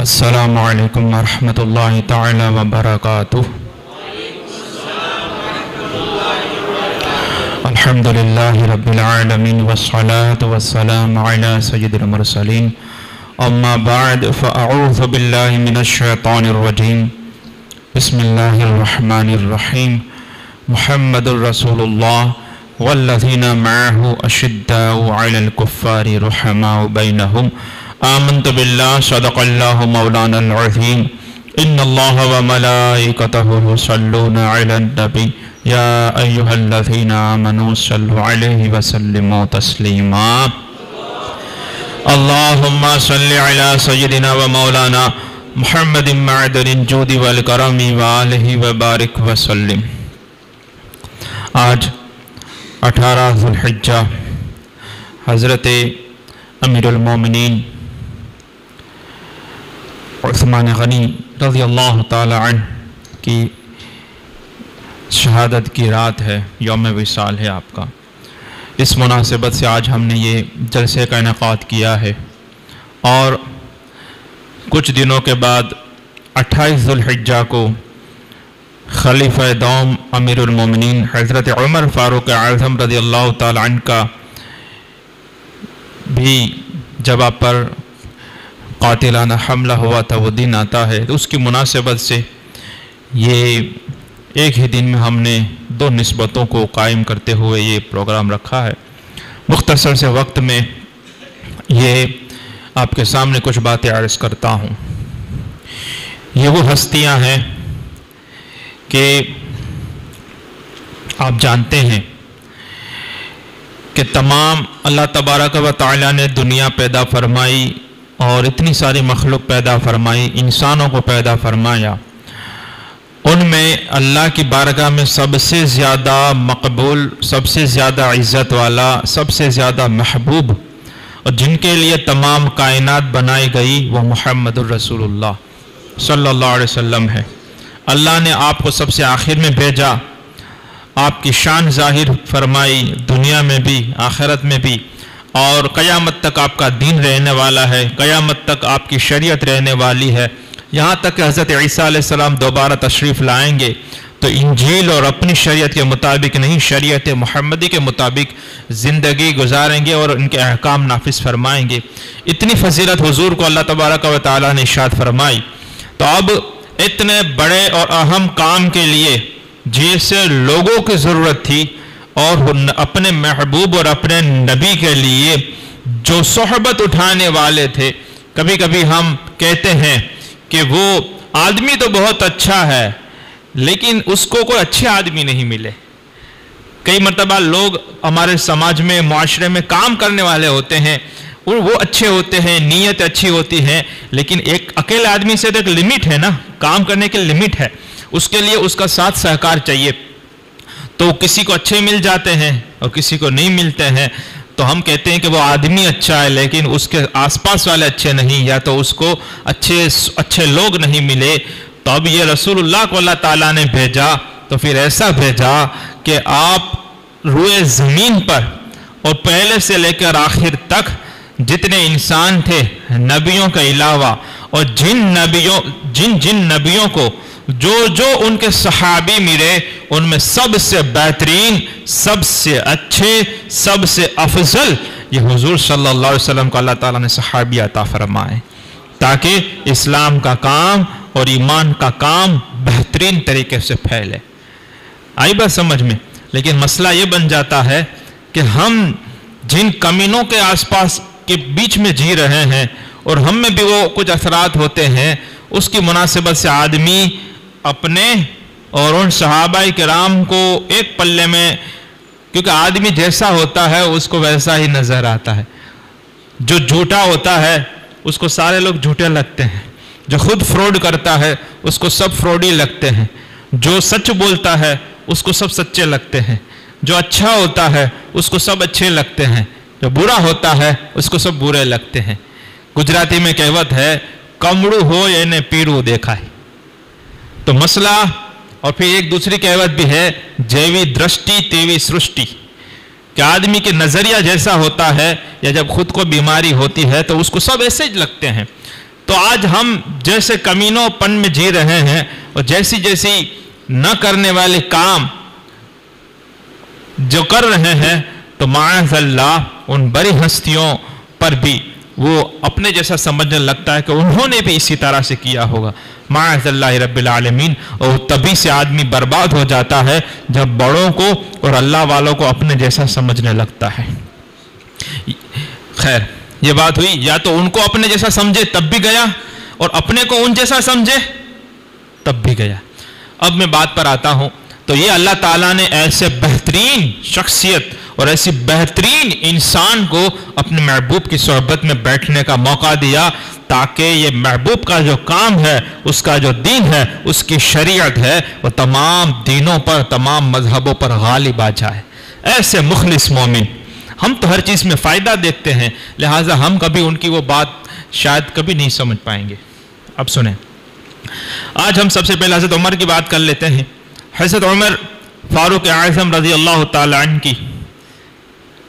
السلام علیکم ورحمۃ اللہ تعالی وبرکاتہ۔ الحمد للہ رب العالمین والصلاة والسلام علی سید المرسلین، اما بعد فاعوذ باللہ من الشیطان الرجیم، بسم اللہ الرحمن الرحیم۔ محمد الرسول اللہ والذین معہ اشداء علی الکفار رحماء بینہم، آمنت باللہ صدق اللہ مولانا العظیم، ان اللہ وملائکتہ یصلون علی النبی یا ایہا الذین آمنوا صلوا علیہ وسلموا تسلیما۔ اللہم صلی علی سیدنا و مولانا محمد معدن الجود والکرم وآلہ وبارک وسلم۔ آج 18 ذو الحجہ حضرت امیر المومنین عثمان غنی رضی اللہ تعالی عنہ کی شہادت کی رات ہے، یوم وصال ہے آپ کا۔ اس مناسبت سے آج ہم نے یہ جلسے کا انعقاد کیا ہے، اور کچھ دنوں کے بعد 28 ذو الحجہ کو خلیفہ دوم امیر المومنین حضرت عمر فاروق اعظم رضی اللہ تعالی عنہ کا بھی جب آپ پر قاتلانہ حملہ ہوا تھا، وہ دن آتا ہے، تو اس کی مناسبت سے یہ ایک ہی دن میں ہم نے 2 نسبتوں کو قائم کرتے ہوئے یہ پروگرام رکھا ہے۔ مختصر سے وقت میں یہ آپ کے سامنے کچھ باتیں عرض کرتا ہوں۔ یہ وہ ہستیاں ہیں کہ آپ جانتے ہیں کہ تمام اللہ تبارک و تعالیٰ نے دنیا پیدا فرمائی اور اتنی ساری مخلوق پیدا فرمائی، انسانوں کو پیدا فرمایا۔ ان میں اللہ کی بارگاہ میں سب سے زیادہ مقبول، سب سے زیادہ عزت والا، سب سے زیادہ محبوب، اور جن کے لیے تمام کائنات بنائی گئی، وہ محمد الرسول اللہ صلی اللہ علیہ وسلم ہے۔ اللہ نے آپ کو سب سے آخر میں بھیجا، آپ کی شان ظاہر فرمائی دنیا میں بھی آخرت میں بھی، اور قیامت تک آپ کا دین رہنے والا ہے، قیامت تک آپ کی شریعت رہنے والی ہے، یہاں تک کہ حضرت عیسیٰ علیہ السلام دوبارہ تشریف لائیں گے تو انجیل اور اپنی شریعت کے مطابق نہیں، شریعت محمدی کے مطابق زندگی گزاریں گے اور ان کے احکام نافذ فرمائیں گے۔ اتنی فضیلت حضور کو اللہ تبارک و تعالیٰ نے ارشاد فرمائی۔ تو اب اتنے بڑے اور اہم کام کے لیے جیسے لوگوں کی ضرورت تھی، اور اپنے محبوب اور اپنے نبی کے لیے جو صحبت اٹھانے والے تھے، کبھی کبھی ہم کہتے ہیں کہ وہ آدمی تو بہت اچھا ہے لیکن اس کو کوئی اچھے آدمی نہیں ملے۔ کئی مرتبہ لوگ ہمارے سماج میں، معاشرے میں کام کرنے والے ہوتے ہیں، اور وہ اچھے ہوتے ہیں، نیت اچھی ہوتی ہے، لیکن ایک اکیلے آدمی سے تو ایک لمٹ ہے نا، کام کرنے کی لمٹ ہے، اس کے لیے اس کا ساتھ سہکار چاہیے۔ تو کسی کو اچھے مل جاتے ہیں اور کسی کو نہیں ملتے ہیں، تو ہم کہتے ہیں کہ وہ آدمی اچھا ہے لیکن اس کے آس پاس والے اچھے نہیں، یا تو اس کو اچھے لوگ نہیں ملے۔ تو اب یہ رسول اللہ کو اللہ تعالیٰ نے بھیجا، تو پھر ایسا بھیجا کہ آپ روئے زمین پر اور پہلے سے لے کر آخر تک جتنے انسان تھے نبیوں کے علاوہ، اور جن نبیوں کو جو ان کے صحابی ملے، ان میں سب سے بہترین، سب سے اچھے، سب سے افضل یہ حضور صلی اللہ علیہ وسلم کو اللہ تعالیٰ نے صحابی عطا فرمائے، تاکہ اسلام کا کام اور ایمان کا کام بہترین طریقے سے پھیلے۔ آئی بات سمجھ میں؟ لیکن مسئلہ یہ بن جاتا ہے کہ ہم جن کمینوں کے آس پاس کے بیچ میں جی رہے ہیں، اور ہم میں بھی وہ کچھ اثرات ہوتے ہیں، اس کی مناسبت سے آدمی اپنے اور ان صحابہ کرام کو ایک پلے میں، کیونکہ آدمی جیسا ہوتا ہے اس کو ویسا ہی نظر آتا ہے۔ جو جھوٹا ہوتا ہے اس کو سارے لوگ جھوٹے لگتے ہیں، جو خود فراڈ کرتا ہے اس کو سب فراڈی لگتے ہیں، جو سچ بولتا ہے اس کو سب سچے لگتے ہیں، جو اچھا ہوتا ہے اس کو سب اچھے لگتے ہیں، جو برا ہوتا ہے اس کو سب برے لگتے ہیں۔ گجراتی میں کہوت ہے، کمڑو ہو یا نے پیڑو دیکھا ہے۔ تو مسئلہ، اور پھر ایک دوسری کہوت بھی ہے، جیوی درشٹی تیوی سرشٹی، کہ آدمی کے نظریہ جیسا ہوتا ہے، یا جب خود کو بیماری ہوتی ہے تو اس کو سب ایسے ہی لگتے ہیں۔ تو آج ہم جیسے کمینوں پن میں جی رہے ہیں اور جیسی جیسی نہ کرنے والے کام جو کر رہے ہیں، تو معاذ اللہ ان بڑی ہستیوں پر بھی وہ اپنے جیسا سمجھنے لگتا ہے کہ انہوں نے بھی اسی طرح سے کیا ہوگا، معاذ اللہ رب العالمین۔ اور تبھی سے آدمی برباد ہو جاتا ہے جب بڑوں کو اور اللہ والوں کو اپنے جیسا سمجھنے لگتا ہے۔ خیر، یہ بات ہوئی، یا تو ان کو اپنے جیسا سمجھے تب بھی گیا، اور اپنے کو ان جیسا سمجھے تب بھی گیا۔ اب میں بات پر آتا ہوں، تو یہ اللہ تعالیٰ نے ایسے بہترین شخصیت اور ایسی بہترین انسان کو اپنے محبوب کی صحبت میں بیٹھنے کا موقع دیا تاکہ یہ محبوب کا جو کام ہے، اس کا جو دین ہے، اس کی شریعت ہے، وہ تمام دینوں پر، تمام مذہبوں پر غالب آ جائے۔ ایسے مخلص مومن، ہم تو ہر چیز میں فائدہ دیکھتے ہیں، لہٰذا ہم کبھی ان کی وہ بات شاید کبھی نہیں سمجھ پائیں گے۔ اب سنیں، آج ہم سب سے پہلے حضرت عمر کی بات کر لیتے ہیں۔ حضرت عمر فاروق اعظم رضی اللہ تعالی عنہ کی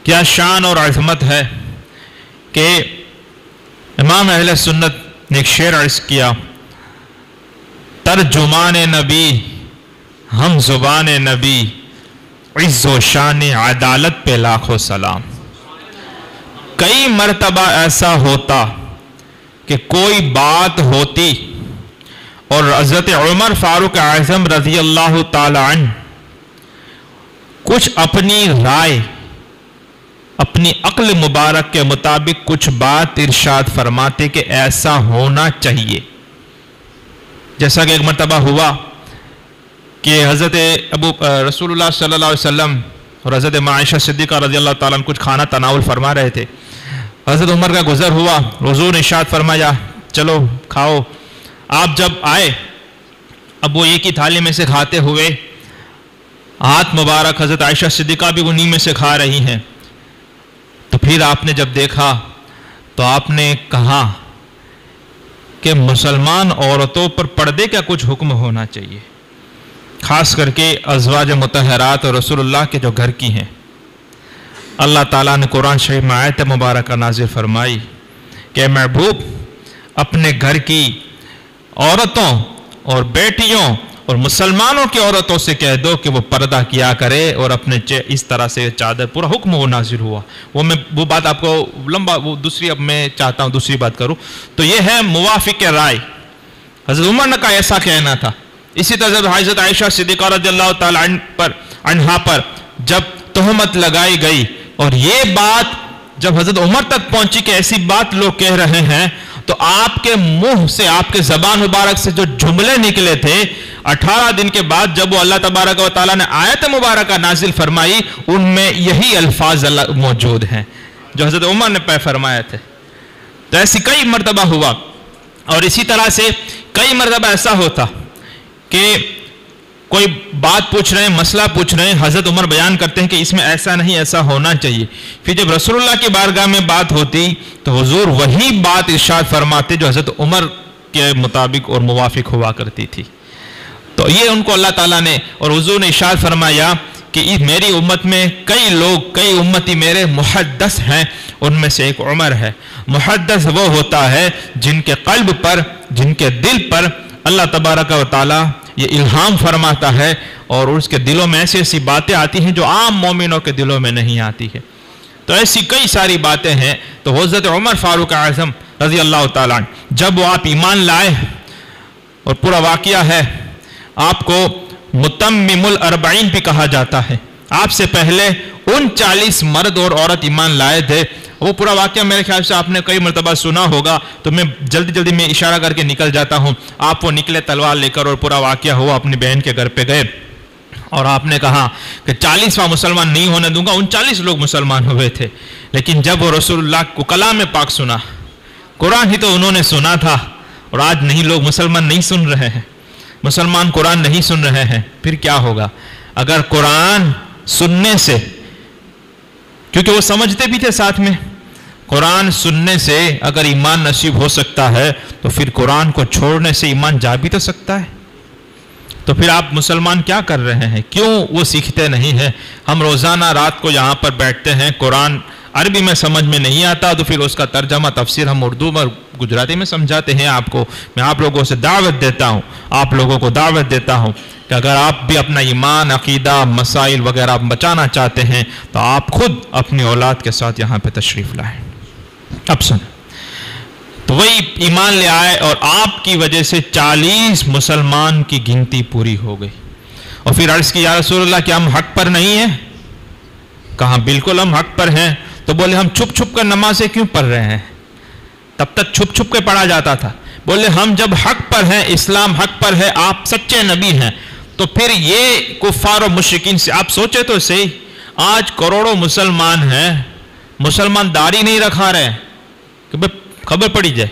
کیا شان اور عظمت ہے کہ امام اہل سنت نے ایک شعر عرض کیا، ترجمان نبی ہم زبان نبی، عز و شان عدالت پہ لاکھوں سلام۔ کئی مرتبہ ایسا ہوتا کہ کوئی بات ہوتی اور حضرت عمر فاروق اعظم رضی اللہ تعالی عنہ کچھ اپنی رائے، اپنی عقل مبارک کے مطابق کچھ بات ارشاد فرماتے کہ ایسا ہونا چاہیے۔ جیسا کہ ایک مرتبہ ہوا کہ حضرت رسول اللہ صلی اللہ علیہ وسلم اور حضرت عائشہ صدیقہ رضی اللہ تعالیٰ عنہ کچھ کھانا تناول فرما رہے تھے۔ حضرت عمر کا گزر ہوا، حضور نے ارشاد فرمایا چلو کھاؤ۔ آپ جب آئے، اب وہ ایک ہی تھالی میں سے کھاتے ہوئے، ہاتھ مبارک حضرت عائشہ صدیقہ بھی انہی میں سے کھا رہی ہیں، تو پھر آپ نے جب دیکھا تو آپ نے کہا کہ مسلمان عورتوں پر پردے کا کچھ حکم ہونا چاہیے، خاص کر کے ازواج مطہرات اور رسول اللہ کے جو گھر کی ہیں۔ اللہ تعالیٰ نے قرآن شریف میں آیت مبارکہ نازل فرمائی کہ محبوب اپنے گھر کی عورتوں اور بیٹیوں اور مسلمانوں کی عورتوں سے کہہ دو کہ وہ پردہ کیا کرے اور اپنے اس طرح سے چادر، پورا حکم وہ نازل ہوا۔ وہ بات آپ کو لمبا، وہ دوسری، اب میں چاہتا ہوں دوسری بات کروں، تو یہ ہے موافق رائے۔ حضرت عمر نے کہا ایسا کہنا تھا۔ اسی طرح حضرت عائشہ صدیقہ رضی اللہ تعالیٰ عنہا پر جب تہمت لگائی گئی اور یہ بات جب حضرت عمر تک پہنچی کہ ایسی بات لوگ کہہ رہے ہیں، تو آپ کے منہ سے، آپ کے زبان مبارک سے جو جملے نکلے تھے، 18 دن کے بعد جب وہ اللہ تبارک و تعالیٰ نے آیت مبارکہ نازل فرمائی، ان میں یہی الفاظ موجود ہیں جو حضرت عمر نے پہ فرمایا تھے۔ تو ایسی کئی مرتبہ ہوا، اور اسی طرح سے کئی مرتبہ ایسا ہوتا کہ کوئی بات پوچھ رہے ہیں، مسئلہ پوچھ رہے ہیں، حضرت عمر بیان کرتے ہیں کہ اس میں ایسا نہیں، ایسا ہونا چاہیے۔ پھر جب رسول اللہ کی بارگاہ میں بات ہوتی تو حضور وہی بات ارشاد فرماتے جو حضرت عمر کے مطابق اور موافق ہوا کرتی تھی۔ تو یہ ان کو اللہ تعالیٰ نے اور حضور نے ارشاد فرمایا کہ میری امت میں کئی لوگ، کئی امتی میرے محدث ہیں، ان میں سے ایک عمر ہے۔ محدث وہ ہوتا ہے جن کے قلب پر، جن کے دل پر اللہ تبارک و تعالیٰ یہ الہام فرماتا ہے اور اس کے دلوں میں ایسی ایسی باتیں آتی ہیں جو عام مومنوں کے دلوں میں نہیں آتی ہے۔ تو ایسی کئی ساری باتیں ہیں۔ تو حضرت عمر فاروق اعظم رضی اللہ تعالیٰ عنہ جب وہ آپ ایمان لائے، اور پورا واقعہ ہے، آپ کو متمم الاربعین بھی کہا جاتا ہے، آپ سے پہلے 39 مرد اور عورت ایمان لائے تھے۔ وہ پورا واقعہ میرے خیال سے آپ نے کئی مرتبہ سنا ہوگا، تو میں جلدی میں اشارہ کر کے نکل جاتا ہوں۔ آپ وہ نکلے تلوار لے کر اور پورا واقعہ ہوا، اپنی بہن کے گھر پہ گئے اور آپ نے کہا کہ 40واں مسلمان نہیں ہونے دوں گا۔ 39 لوگ مسلمان ہوئے تھے، لیکن جب وہ رسول اللہ کو کلام پاک سنا، قرآن ہی تو انہوں نے سنا تھا، اور آج نہیں، لوگ مسلمان نہیں سن رہے ہیں، مسلمان قرآن نہیں سن رہے ہیں، پھر کیا ہوگا؟ اگر قرآن سننے سے، کیونکہ وہ سمجھتے بھی تھے ساتھ میں، قرآن سننے سے اگر ایمان نصیب ہو سکتا ہے تو پھر قرآن کو چھوڑنے سے ایمان جا بھی تو سکتا ہے۔ تو پھر آپ مسلمان کیا کر رہے ہیں؟ کیوں وہ سیکھتے نہیں ہیں؟ ہم روزانہ رات کو یہاں پر بیٹھتے ہیں، قرآن عربی میں سمجھ میں نہیں آتا تو پھر اس کا ترجمہ تفسیر ہم اردو میں گجراتی میں سمجھاتے ہیں آپ کو. میں آپ لوگوں سے دعوت دیتا ہوں, آپ لوگوں کو دعوت دیتا ہوں کہ اگر آپ بھی اپنا ایمان, عقیدہ, مسائل وغیرہ بچانا چاہتے ہیں تو آپ خود اپنی اولاد کے ساتھ یہاں پہ تشریف لائیں. اب سنیں, تو وہی ایمان لے آئے اور آپ کی وجہ سے 40 مسلمان کی گنتی پوری ہو گئی. اور پھر عرض کی یا رسول اللہ کیا ہم حق پر نہیں ہیں؟ کہا بالکل ہم حق پر ہیں. تو بولے ہم چھپ چھپ کر نمازیں کیوں پڑھ رہے ہیں؟ تب تک چھپ چھپ کے پڑھا جاتا تھا. بولے ہم جب حق پر ہیں, اسلام حق پر ہے, آپ سچے نبی ہیں, تو پھر یہ کفار و مشرکین سے آپ سوچے تو صحیح, آج کروڑوں مسلمان ہیں, مسلمان داڑھی نہیں رکھا رہے کہ بھئی خبر پڑی جائے,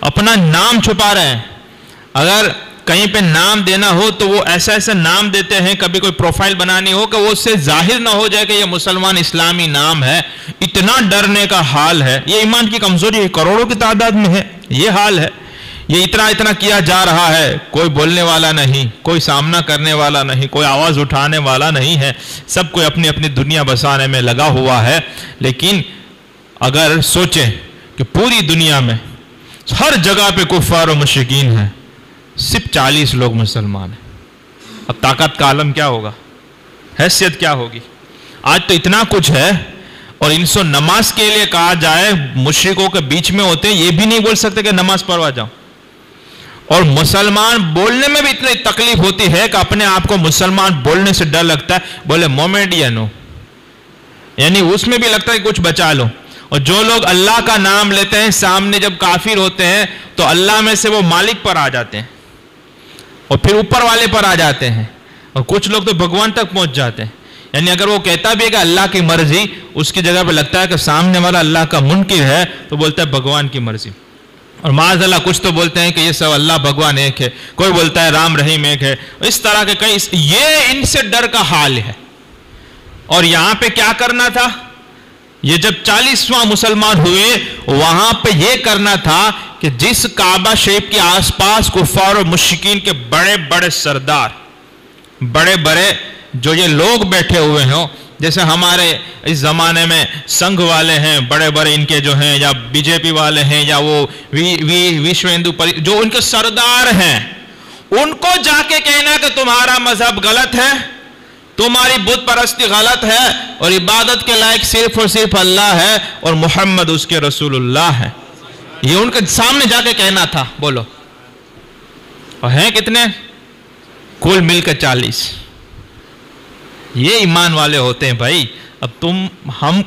اپنا نام چھپا رہے ہیں. اگر کہیں پہ نام دینا ہو تو وہ ایسا نام دیتے ہیں, کبھی کوئی پروفائل بنانی ہو کہ وہ اس سے ظاہر نہ ہو جائے کہ یہ مسلمان اسلامی نام ہے. اتنا ڈرنے کا حال ہے. یہ ایمان کی کمزوری ہے, کروڑوں کی تعداد میں ہے, یہ حال ہے. یہ اتنا کیا جا رہا ہے, کوئی بولنے والا نہیں, کوئی سامنا کرنے والا نہیں, کوئی آواز اٹھانے والا نہیں ہے. سب کوئی اپنی اپنی دنیا بسانے میں لگا ہوا ہے. لیکن اگر سوچیں کہ پوری دنیا میں ہر جگہ پہ کفار و مشرکین ہیں, صرف 40 لوگ مسلمان ہیں, اب طاقت کا عالم کیا ہوگا, حیثیت کیا ہوگی. آج تو اتنا کچھ ہے, اور ان سے نماز کے لیے کہا جائے, مشرکوں کے بیچ میں ہوتے ہیں, یہ بھی نہیں بول سکتے کہ نماز پڑھوا جاؤ. اور مسلمان بولنے میں بھی اتنی تکلیف ہوتی ہے کہ اپنے آپ کو مسلمان بولنے سے ڈر لگتا ہے. بولے مومیڈین ہو, یعنی اس میں بھی لگتا ہے کہ کچھ بچا لو. اور جو لوگ اللہ کا نام لیتے ہیں, سامنے جب کافر ہوتے ہیں تو اللہ میں سے وہ مالک پر آ جاتے ہیں اور پھر اوپر والے پر آ جاتے ہیں, اور کچھ لوگ تو بھگوان تک پہنچ جاتے ہیں. یعنی اگر وہ کہتا بھی ہے کہ اللہ کی مرضی, اس کی جگہ پہ لگتا ہے کہ سامنے والا اللہ کا منکر ہے تو بولتا ہے بھگوان کی مرضی. اور معاذ اللہ کچھ تو بولتے ہیں کہ یہ سب اللہ بھگوان ایک ہے, کوئی بولتا ہے رام رحیم ایک ہے. اس طرح کے کئی, یہ ان سے ڈر کا حال ہے. اور یہاں پہ کیا کرنا تھا, یہ جب 40واں مسلمان ہوئے, وہاں پہ یہ کرنا تھا کہ جس کعبہ شریف کے آس پاس کفار و مشرکین کے بڑے بڑے سردار, بڑے بڑے جو یہ لوگ بیٹھے ہوئے ہوں, جیسے ہمارے اس زمانے میں سنگھ والے ہیں بڑے بڑے ان کے جو ہیں, یا بی جے پی والے ہیں, یا وہ وشو ہندو جو ان کے سردار ہیں, ان کو جا کے کہنا کہ تمہارا مذہب غلط ہے, تمہاری بت پرستی غلط ہے, اور عبادت کے لائق صرف اور صرف اللہ ہے, اور محمد اس کے رسول اللہ ہے. یہ ان کے سامنے جا کے کہنا تھا. بولو, اور ہیں کتنے؟ کل مل کے 40. یہ ایمان والے ہوتے ہیں بھائی. اب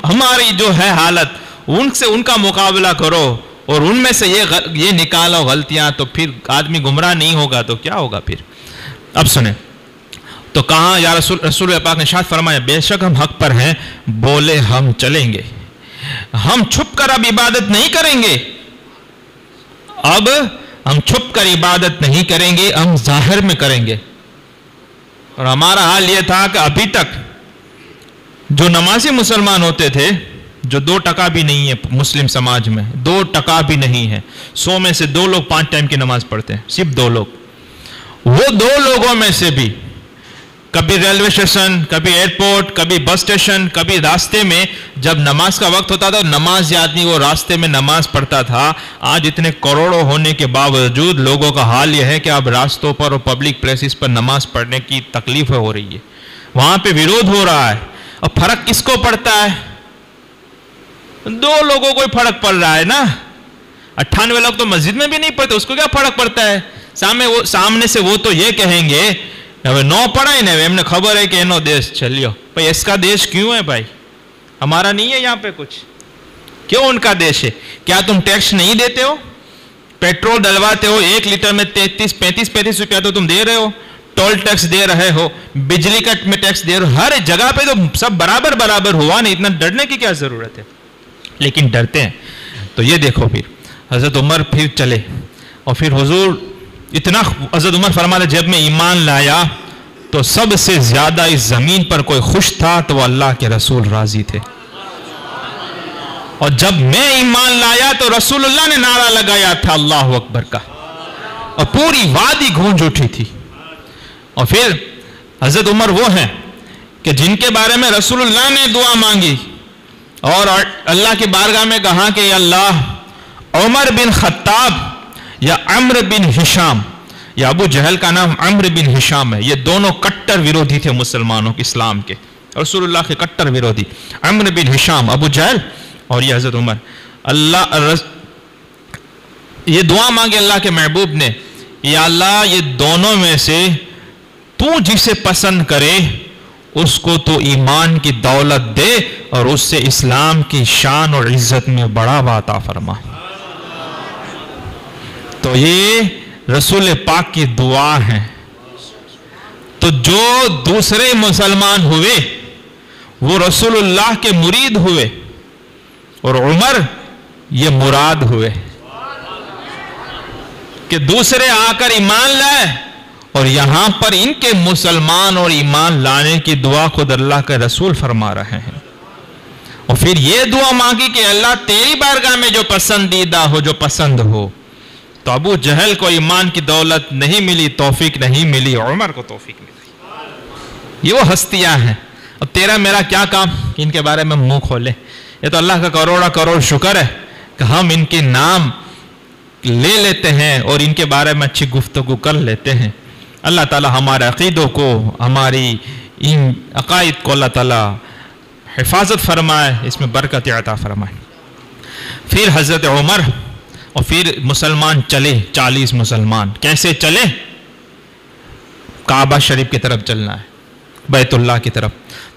ہماری جو ہے حالت, ان سے ان کا مقابلہ کرو, اور ان میں سے یہ نکالو غلطیاں, تو پھر آدمی گمراہ نہیں ہوگا تو کیا ہوگا پھر. اب سنیں, تو کہاں یا رسول پاک نے ارشاد فرمایا, بے شک ہم حق پر ہیں. بولے ہم چلیں گے, ہم چھپ کر اب عبادت نہیں کریں گے, اب ہم چھپ کر عبادت نہیں کریں گے, ہم ظاہر میں کریں گے. اور ہمارا حال یہ تھا کہ ابھی تک جو نمازی مسلمان ہوتے تھے, جو 2% بھی نہیں ہے مسلم سماج میں, 2% بھی نہیں ہے, 100 میں سے 2 لوگ 5 ٹائم کی نماز پڑھتے ہیں, صرف 2 لوگ. وہ 2 لوگوں میں سے بھی کبھی ریلوے اسٹیشن, کبھی ایئرپورٹ, کبھی بس اسٹیشن, کبھی راستے میں جب نماز کا وقت ہوتا تھا, نماز آدمی وہ راستے میں نماز پڑھتا تھا. آج اتنے کروڑوں ہونے کے باوجود لوگوں کا حال یہ ہے کہ اب راستوں پر اور پبلک پلیسز پر نماز پڑھنے کی تکلیف ہو رہی ہے, وہاں پہ ویرودھ ہو رہا ہے. اور فرق کس کو پڑتا ہے؟ 2 لوگوں کو فرق پڑ رہا ہے نا. 98 لوگ تو مسجد میں بھی نہیں پڑھتے, اس کو کیا فرق پڑتا ہے؟ سامنے سے وہ تو یہ کہیں گے نو پڑھا ہی نہیں, ہم نے خبر ہے کہ انو دیش چلیو. بھائی اس کا دیش کیوں ہے بھائی؟ ہمارا نہیں ہے یہاں پہ کچھ, کیوں ان کا دیش ہے؟ کیا تم ٹیکس نہیں دیتے ہو؟ پیٹرول ڈلواتے ہو, 1 لیٹر میں 35 روپیہ تو تم دے رہے ہو, ٹول ٹیکس دے رہے ہو, بجلی کٹ میں ٹیکس دے رہے ہو, ہر جگہ پہ تو سب برابر ہوا نہیں, اتنا ڈرنے کی کیا ضرورت ہے؟ لیکن ڈرتے ہیں. تو یہ دیکھو, پھر حضرت عمر پھر چلے, اور پھر حضور اتنا, حضرت عمر فرماتے جب میں ایمان لایا تو سب سے زیادہ اس زمین پر کوئی خوش تھا تو وہ اللہ کے رسول راضی تھے. اور جب میں ایمان لایا تو رسول اللہ نے نعرہ لگایا تھا اللہ اکبر کا, اور پوری وادی گونج اٹھی تھی. اور پھر حضرت عمر وہ ہیں کہ جن کے بارے میں رسول اللہ نے دعا مانگی اور اللہ کی بارگاہ میں کہا کہ یا اللہ عمر بن خطاب یا عمرو بن ہشام، یا ابو جہل کا نام عمرو بن ہشام ہے، یہ دونوں کٹر ویرودھی تھے مسلمانوں کے، اسلام کے، رسول اللہ کے کٹر ویرودھی، عمرو بن ہشام، ابو جہل اور یہ حضرت عمر۔ یہ دعا مانگے اللہ کے محبوب نے، یا اللہ یہ دونوں میں سے تو جسے پسند کرے اس کو تو ایمان کی دولت دے اور اس سے اسلام کی شان اور عزت میں بڑھاوا عطا فرما۔ تو یہ رسول پاک کی دعا ہے۔ تو جو دوسرے مسلمان ہوئے وہ رسول اللہ کے مرید ہوئے اور عمر یہ مراد ہوئے کہ دوسرے آ کر ایمان لائے، اور یہاں پر ان کے مسلمان اور ایمان لانے کی دعا خود اللہ کے رسول فرما رہے ہیں۔ اور پھر یہ دعا مانگی کہ اللہ تیری بارگاہ میں جو پسندیدہ ہو، جو پسند ہو۔ تو ابو جہل کو ایمان کی دولت نہیں ملی، توفیق نہیں ملی، عمر کو توفیق ملی۔ یہ وہ ہستیاں ہیں۔ اب تیرا میرا کیا کام کہ ان کے بارے میں منہ کھولے؟ یہ تو اللہ کا کروڑا کروڑ شکر ہے کہ ہم ان کے نام لے لیتے ہیں اور ان کے بارے میں اچھی گفتگو کر لیتے ہیں۔ اللہ تعالی ہمارے عقیدوں کو، ہماری ان عقائد کو اللہ تعالی حفاظت فرمائے، اس میں برکت عطا فرمائے۔ پھر حضرت عمر اور پھر مسلمان چلے، 40 مسلمان کیسے چلے؟ کعبہ شریف کی طرف چلنا ہے، بیت اللہ کی طرف۔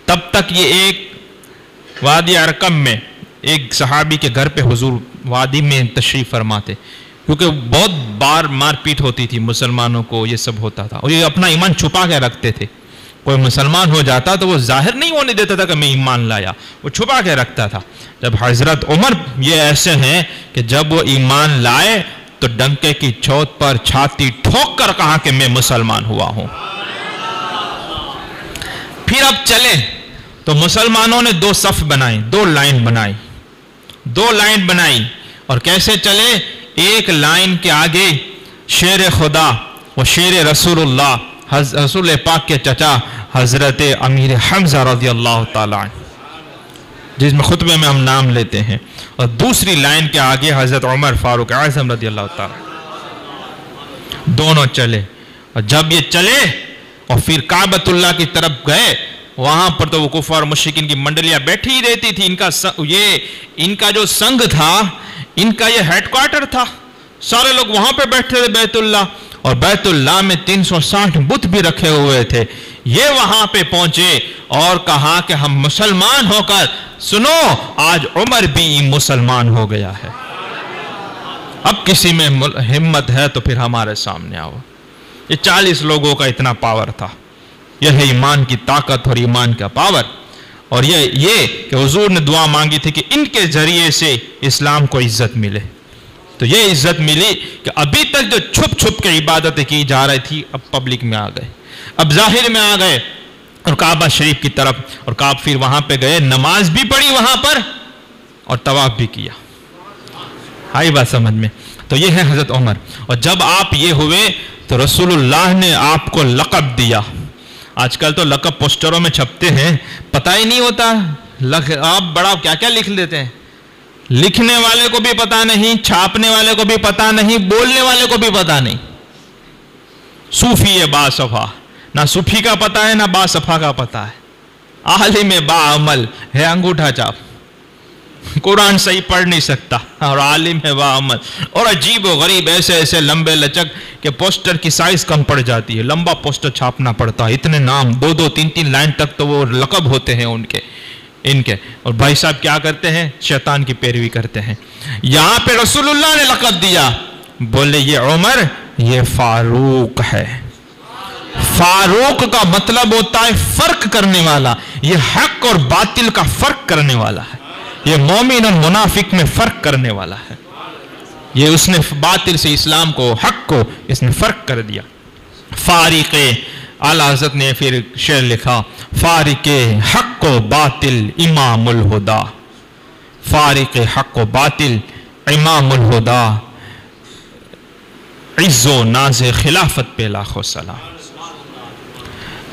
تب تک یہ ایک وادی ارقم میں ایک صحابی کے گھر پہ حضور وادی میں تشریف فرماتے، کیونکہ بہت بار مار پیٹ ہوتی تھی مسلمانوں کو، یہ سب ہوتا تھا، اور یہ اپنا ایمان چھپا کے رکھتے تھے۔ کوئی مسلمان ہو جاتا تو وہ ظاہر نہیں ہونے دیتا تھا کہ میں ایمان لایا، وہ چھپا کے رکھتا تھا۔ جب حضرت عمر یہ ایسے ہیں کہ جب وہ ایمان لائے تو ڈنکے کی چوٹ پر چھاتی ٹھوک کر کہا کہ میں مسلمان ہوا ہوں۔ پھر اب چلے تو مسلمانوں نے 2 صف بنائی، 2 لائن بنائی، اور کیسے چلے؟ ایک لائن کے آگے شیر خدا و شیر رسول اللہ، رسول پاک کے چچا حضرت امیر حمزہ رضی اللہ تعالیٰ عنہ، جس میں خطبے میں ہم نام لیتے ہیں، اور دوسری لائن کے آگے حضرت عمر فاروق اعظم رضی اللہ تعالیٰ عنہ۔ دونوں چلے، اور جب یہ چلے اور پھر کعبۃ اللہ کی طرف گئے، وہاں پر تو وہ کفار مشرکین کی منڈلیاں بیٹھی ہی رہتی تھی۔ ان کا جو سنگ تھا، ان کا یہ ہیڈ کوارٹر تھا، سارے لوگ وہاں پہ بیٹھے تھے بیت اللہ، اور بیت اللہ میں 360 بت بھی رکھے ہوئے تھے۔ یہ وہاں پہ پہنچے اور کہا کہ ہم مسلمان ہو کر سنو، آج عمر بھی مسلمان ہو گیا ہے، اب کسی میں ہمت ہے تو پھر ہمارے سامنے آؤ۔ یہ 40 لوگوں کا اتنا پاور تھا۔ یہ ہے ایمان کی طاقت اور ایمان کا پاور۔ اور یہ کہ حضور نے دعا مانگی تھی کہ ان کے ذریعے سے اسلام کو عزت ملے، تو یہ عزت ملی کہ ابھی تک جو چھپ چھپ کے عبادتیں کی جا رہی تھی اب پبلک میں آ گئے، اب ظاہر میں آ گئے، اور کعبہ شریف کی طرف، اور پھر وہاں پہ گئے، نماز بھی پڑھی وہاں پر اور طواف بھی کیا۔ آئی بات سمجھ میں؟ تو یہ ہے حضرت عمر۔ اور جب آپ یہ ہوئے تو رسول اللہ نے آپ کو لقب دیا۔ آج کل تو لقب پوسٹروں میں چھپتے ہیں، پتہ ہی نہیں ہوتا آپ بڑا کیا کیا لکھ لیتے ہیں، لکھنے والے کو بھی پتہ نہیں، چھاپنے والے کو بھی پتہ نہیں، بولنے والے کو بھی پتہ نہیں۔ صوفی با صفا، نہ صوفی کا پتہ ہے نہ با صفا کا پتہ ہے، عالم با عمل ہے انگوٹھا چاپ، قرآن صحیح پڑھ نہیں سکتا اور عالم ہے با عمل، اور عجیب و غریب ایسے ایسے لمبے لچک کہ پوسٹر کی سائز کم پڑ جاتی ہے، لمبا پوسٹر چھاپنا پڑتا ہے، اتنے نام 2 3 لائن تک تو وہ لقب ہوتے ہیں ان کے، اور بھائی صاحب کیا کرتے ہیں؟ شیطان کی پیروی کرتے ہیں۔ یہاں پہ رسول اللہ نے لقب دیا، بولے یہ عمر یہ فاروق ہے۔ فاروق کا مطلب ہوتا ہے فرق کرنے والا، یہ حق اور باطل کا فرق کرنے والا ہے، یہ مومن اور منافق میں فرق کرنے والا ہے۔ یہ اس نے باطل سے اسلام کو، حق کو اس نے فرق کر دیا۔ فارق، اعلیٰ حضرت نے پھر شعر لکھا، فارق حق و باطل امام الہدا، فارق حق و باطل امام الہدا، عز و ناز خلافت پہ لاکھوں سلام۔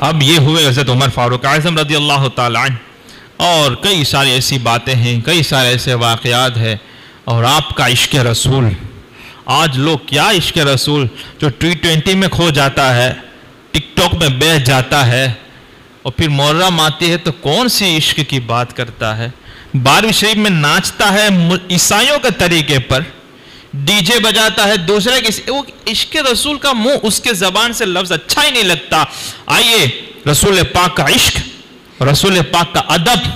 اب یہ ہوئے حضرت عمر فاروق اعظم رضی اللہ تعالی عنہ۔ اور کئی ساری ایسی باتیں ہیں، کئی سارے ایسے واقعات ہیں. اور آپ کا عشق رسول، آج لوگ کیا عشق رسول، جو T20 میں کھو جاتا ہے، ٹک ٹاک میں بیٹھ جاتا ہے، اور پھر محرم آتی ہے تو کون سی عشق کی بات کرتا ہے، 12ویں شریف میں ناچتا ہے عیسائیوں کے طریقے پر، ڈی جے بجاتا ہے دوسرے کے، وہ عشق رسول کا منہ اس کے زبان سے لفظ اچھا ہی نہیں لگتا. آئیے رسول پاک کا عشق، رسول پاک کا ادب.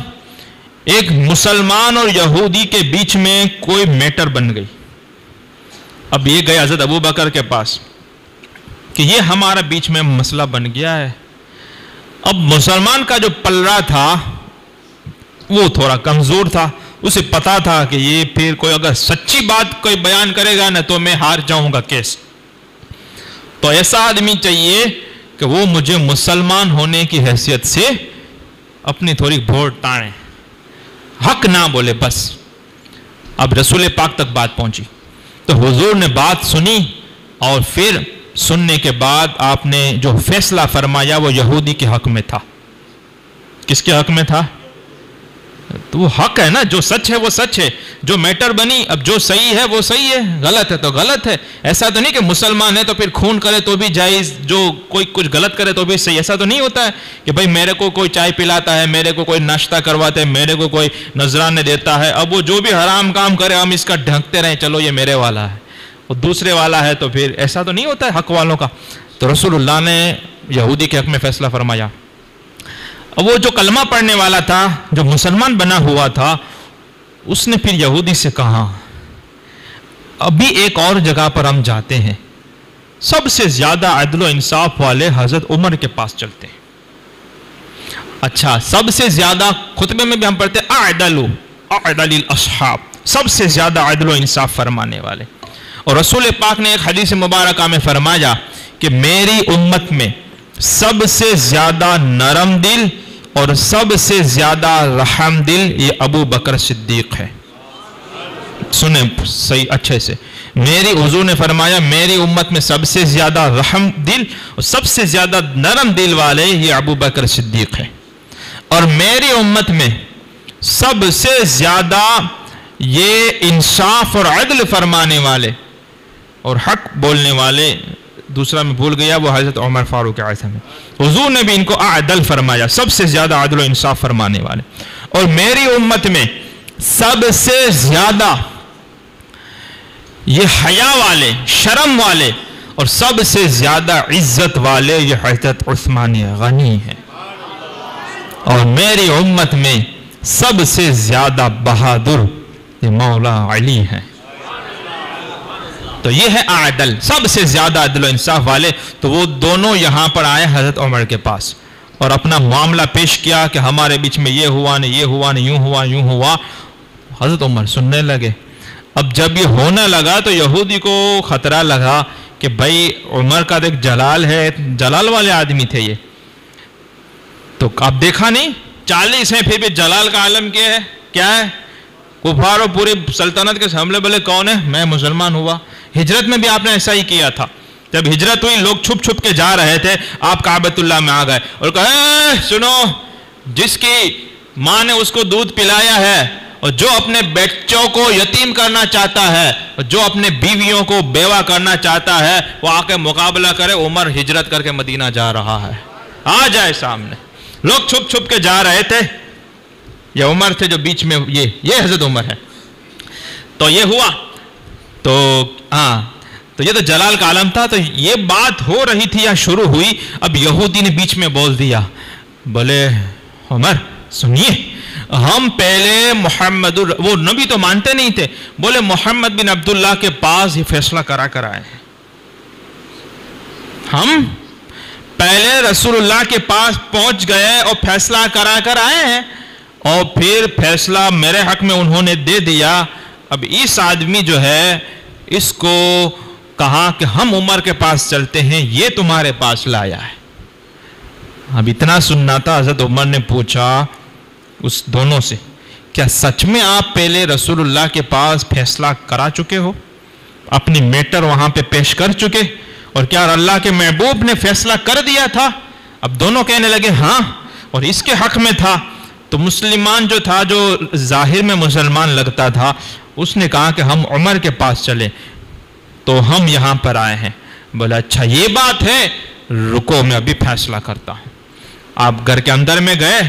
ایک مسلمان اور یہودی کے بیچ میں کوئی میٹر بن گئی. اب یہ گئے حضرت ابو بکر کے پاس کہ یہ ہمارا بیچ میں مسئلہ بن گیا ہے. اب مسلمان کا جو پلڑا تھا وہ تھوڑا کمزور تھا، اسے پتا تھا کہ یہ پھر کوئی اگر سچی بات کوئی بیان کرے گا نا تو میں ہار جاؤں گا کیس. تو ایسا آدمی چاہیے کہ وہ مجھے مسلمان ہونے کی حیثیت سے اپنی تھوڑی بھوڑ تانے، حق نہ بولے بس. اب رسول پاک تک بات پہنچی تو حضور نے بات سنی، اور پھر سننے کے بعد آپ نے جو فیصلہ فرمایا وہ یہودی کے حق میں تھا. کس کے حق میں تھا؟ تو وہ حق ہے نا، جو سچ ہے وہ سچ ہے، جو میٹر بنی. اب جو صحیح ہے وہ صحیح ہے، غلط ہے تو غلط ہے. ایسا تو نہیں کہ مسلمان ہے تو پھر خون کرے تو بھی جائز، جو کوئی کچھ غلط کرے تو بھی صحیح. ایسا تو نہیں ہوتا ہے کہ بھائی میرے کو کوئی چائے پلاتا ہے، میرے کو کوئی ناشتہ کرواتا ہے، میرے کو کوئی نذرانے دیتا ہے، اب وہ جو بھی حرام کام کرے ہم اس کا ڈھانکتے رہیں، چلو یہ میرے والا ہے، وہ دوسرے والا ہے. تو پھر ایسا تو نہیں ہوتا ہے حق والوں کا. تو رسول اللہ نے یہودی کے حق میں فیصلہ فرمایا. وہ جو کلمہ پڑھنے والا تھا، جو مسلمان بنا ہوا تھا، اس نے پھر یہودی سے کہا ابھی ایک اور جگہ پر ہم جاتے ہیں، سب سے زیادہ عدل و انصاف والے حضرت عمر کے پاس چلتے ہیں. اچھا، سب سے زیادہ خطبے میں بھی ہم پڑھتے ہیں اعدل الاصحاب، سب سے زیادہ عدل و انصاف فرمانے والے. اور رسول پاک نے ایک حدیث مبارکہ میں فرمایا کہ میری امت میں سب سے زیادہ نرم دل اور سب سے زیادہ رحم دل یہ ابو بکر صدیق ہے. سنیں صحیح اچھے سے، میری حضور نے فرمایا میری امت میں سب سے زیادہ رحم دل اور سب سے زیادہ نرم دل والے یہ ابو بکر صدیق ہے. اور میری امت میں سب سے زیادہ یہ انصاف اور عدل فرمانے والے اور حق بولنے والے، دوسرا میں بھول گیا، وہ حضرت عمر فاروق اعظم ہے. حضور نے بھی ان کو اعدل فرمایا، سب سے زیادہ عدل و انصاف فرمانے والے. اور میری امت میں سب سے زیادہ یہ حیا والے، شرم والے اور سب سے زیادہ عزت والے یہ حضرت عثمان غنی ہیں. اور میری امت میں سب سے زیادہ بہادر یہ مولا علی ہیں. تو یہ ہے اعدل، سب سے زیادہ عدل و انصاف والے. تو وہ دونوں یہاں پر آئے حضرت عمر کے پاس اور اپنا معاملہ پیش کیا کہ ہمارے بیچ میں یہ ہوا نہیں، یہ ہوا نہیں، یوں ہوا. حضرت عمر سننے لگے. اب جب یہ ہونے لگا تو یہودی کو خطرہ لگا کہ بھائی عمر کا ایک جلال ہے، جلال والے آدمی تھے یہ. تو اب دیکھا نہیں 40 ہیں پھر بھی جلال کا عالم کیا ہے؟ کفار و پوری سلطنت کے حملے بلے کون ہے؟ میں مسلمان ہوا. ہجرت میں بھی آپ نے ایسا ہی کیا تھا. جب ہجرت ہوئی لوگ چھپ چھپ کے جا رہے تھے، آپ کعبۃ اللہ میں آ گئے اور کہا سنو، جس کی ماں نے اس کو دودھ پلایا ہے اور جو اپنے بچوں کو یتیم کرنا چاہتا ہے اور جو اپنے بیویوں کو بیوہ کرنا چاہتا ہے وہ آ کے مقابلہ کرے. عمر ہجرت کر کے مدینہ جا رہا ہے، آ جائے سامنے. لوگ چھپ چھپ کے جا رہے تھے، یہ عمر تھے جو بیچ میں، یہ حضرت عمر ہے. تو یہ ہوا، تو یہ تو جلال کا عالم تھا. تو یہ بات ہو رہی تھی یا شروع ہوئی، اب یہودی نے بیچ میں بول دیا، بولے عمر سنیے، ہم پہلے وہ نبی تو مانتے نہیں تھے، بولے محمد بن عبداللہ کے پاس یہ فیصلہ کرا کر آئے ہیں. ہم پہلے رسول اللہ کے پاس پہنچ گئے اور فیصلہ کرا کر آئے ہیں، اور پھر فیصلہ میرے حق میں انہوں نے دے دیا. اب اس آدمی جو ہے اس کو کہا کہ ہم عمر کے پاس چلتے ہیں، یہ تمہارے پاس لایا ہے. اب اتنا سننا تھا. حضرت عمر نے پوچھا اس دونوں سے، کیا سچ میں آپ پہلے رسول اللہ کے پاس فیصلہ کرا چکے ہو، اپنی میٹر وہاں پہ پیش کر چکے، اور کیا اللہ کے محبوب نے فیصلہ کر دیا تھا؟ اب دونوں کہنے لگے ہاں، اور اس کے حق میں تھا. تو مسلمان جو تھا، جو ظاہر میں مسلمان لگتا تھا، اس نے کہا کہ ہم عمر کے پاس چلیں، تو ہم یہاں پر آئے ہیں۔ بولا اچھا یہ بات ہے، رکو میں ابھی فیصلہ کرتا ہوں۔ آپ گھر کے اندر میں گئے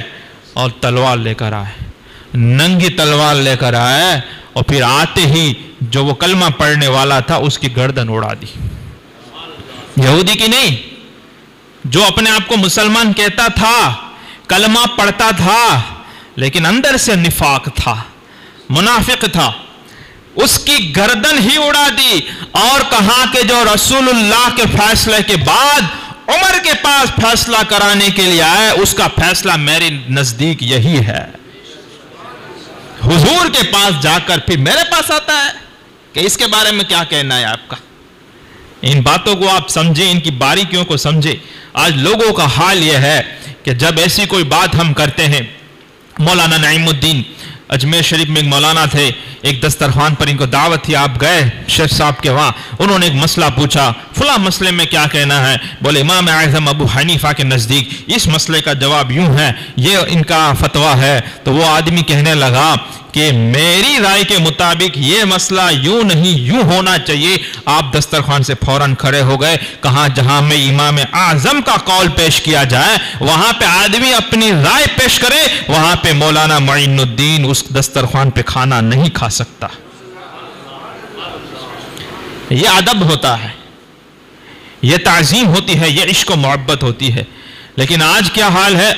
اور تلوار لے کر آئے، ننگی تلوار لے کر آئے، اور پھر آتے ہی جو وہ کلمہ پڑھنے والا تھا اس کی گردن اڑا دی۔ یہودی کی نہیں، جو اپنے آپ کو مسلمان کہتا تھا، کلمہ پڑھتا تھا، لیکن اندر سے نفاق تھا، منافق تھا، اس کی گردن ہی اڑا دی، اور کہا کہ جو رسول اللہ کے فیصلے کے بعد عمر کے پاس فیصلہ کرانے کے لیے آئے، اس کا فیصلہ میرے نزدیک یہی ہے۔ حضور کے پاس جا کر پھر میرے پاس آتا ہے کہ اس کے بارے میں کیا کہنا ہے آپ کا۔ ان باتوں کو آپ سمجھیں، ان کی باریکیوں کو سمجھیں۔ آج لوگوں کا حال یہ ہے کہ جب ایسی کوئی بات ہم کرتے ہیں، مولانا نعیم الدین اجمیر شریف میں ایک مولانا تھے، ایک دسترخوان پر ان کو دعوت تھی، آپ گئے شیخ صاحب کے وہاں، انہوں نے ایک مسئلہ پوچھا، فلاں مسئلے میں کیا کہنا ہے؟ بولے امام اعظم ابو حنیفہ کے نزدیک اس مسئلے کا جواب یوں ہے، یہ ان کا فتویٰ ہے۔ تو وہ آدمی کہنے لگا کہ میری رائے کے مطابق یہ مسئلہ یوں نہیں یوں ہونا چاہیے۔ آپ دسترخوان سے فوراً کھڑے ہو گئے، کہاں جہاں میں امام اعظم کا قول پیش کیا جائے، وہاں پہ آدمی اپنی رائے پیش کرے، وہاں پہ مولانا معین الدین اس دسترخوان پہ کھانا نہیں کھا سکتا۔ یہ ادب ہوتا ہے، یہ تعظیم ہوتی ہے، یہ عشق و محبت ہوتی ہے۔ لیکن آج کیا حال ہے؟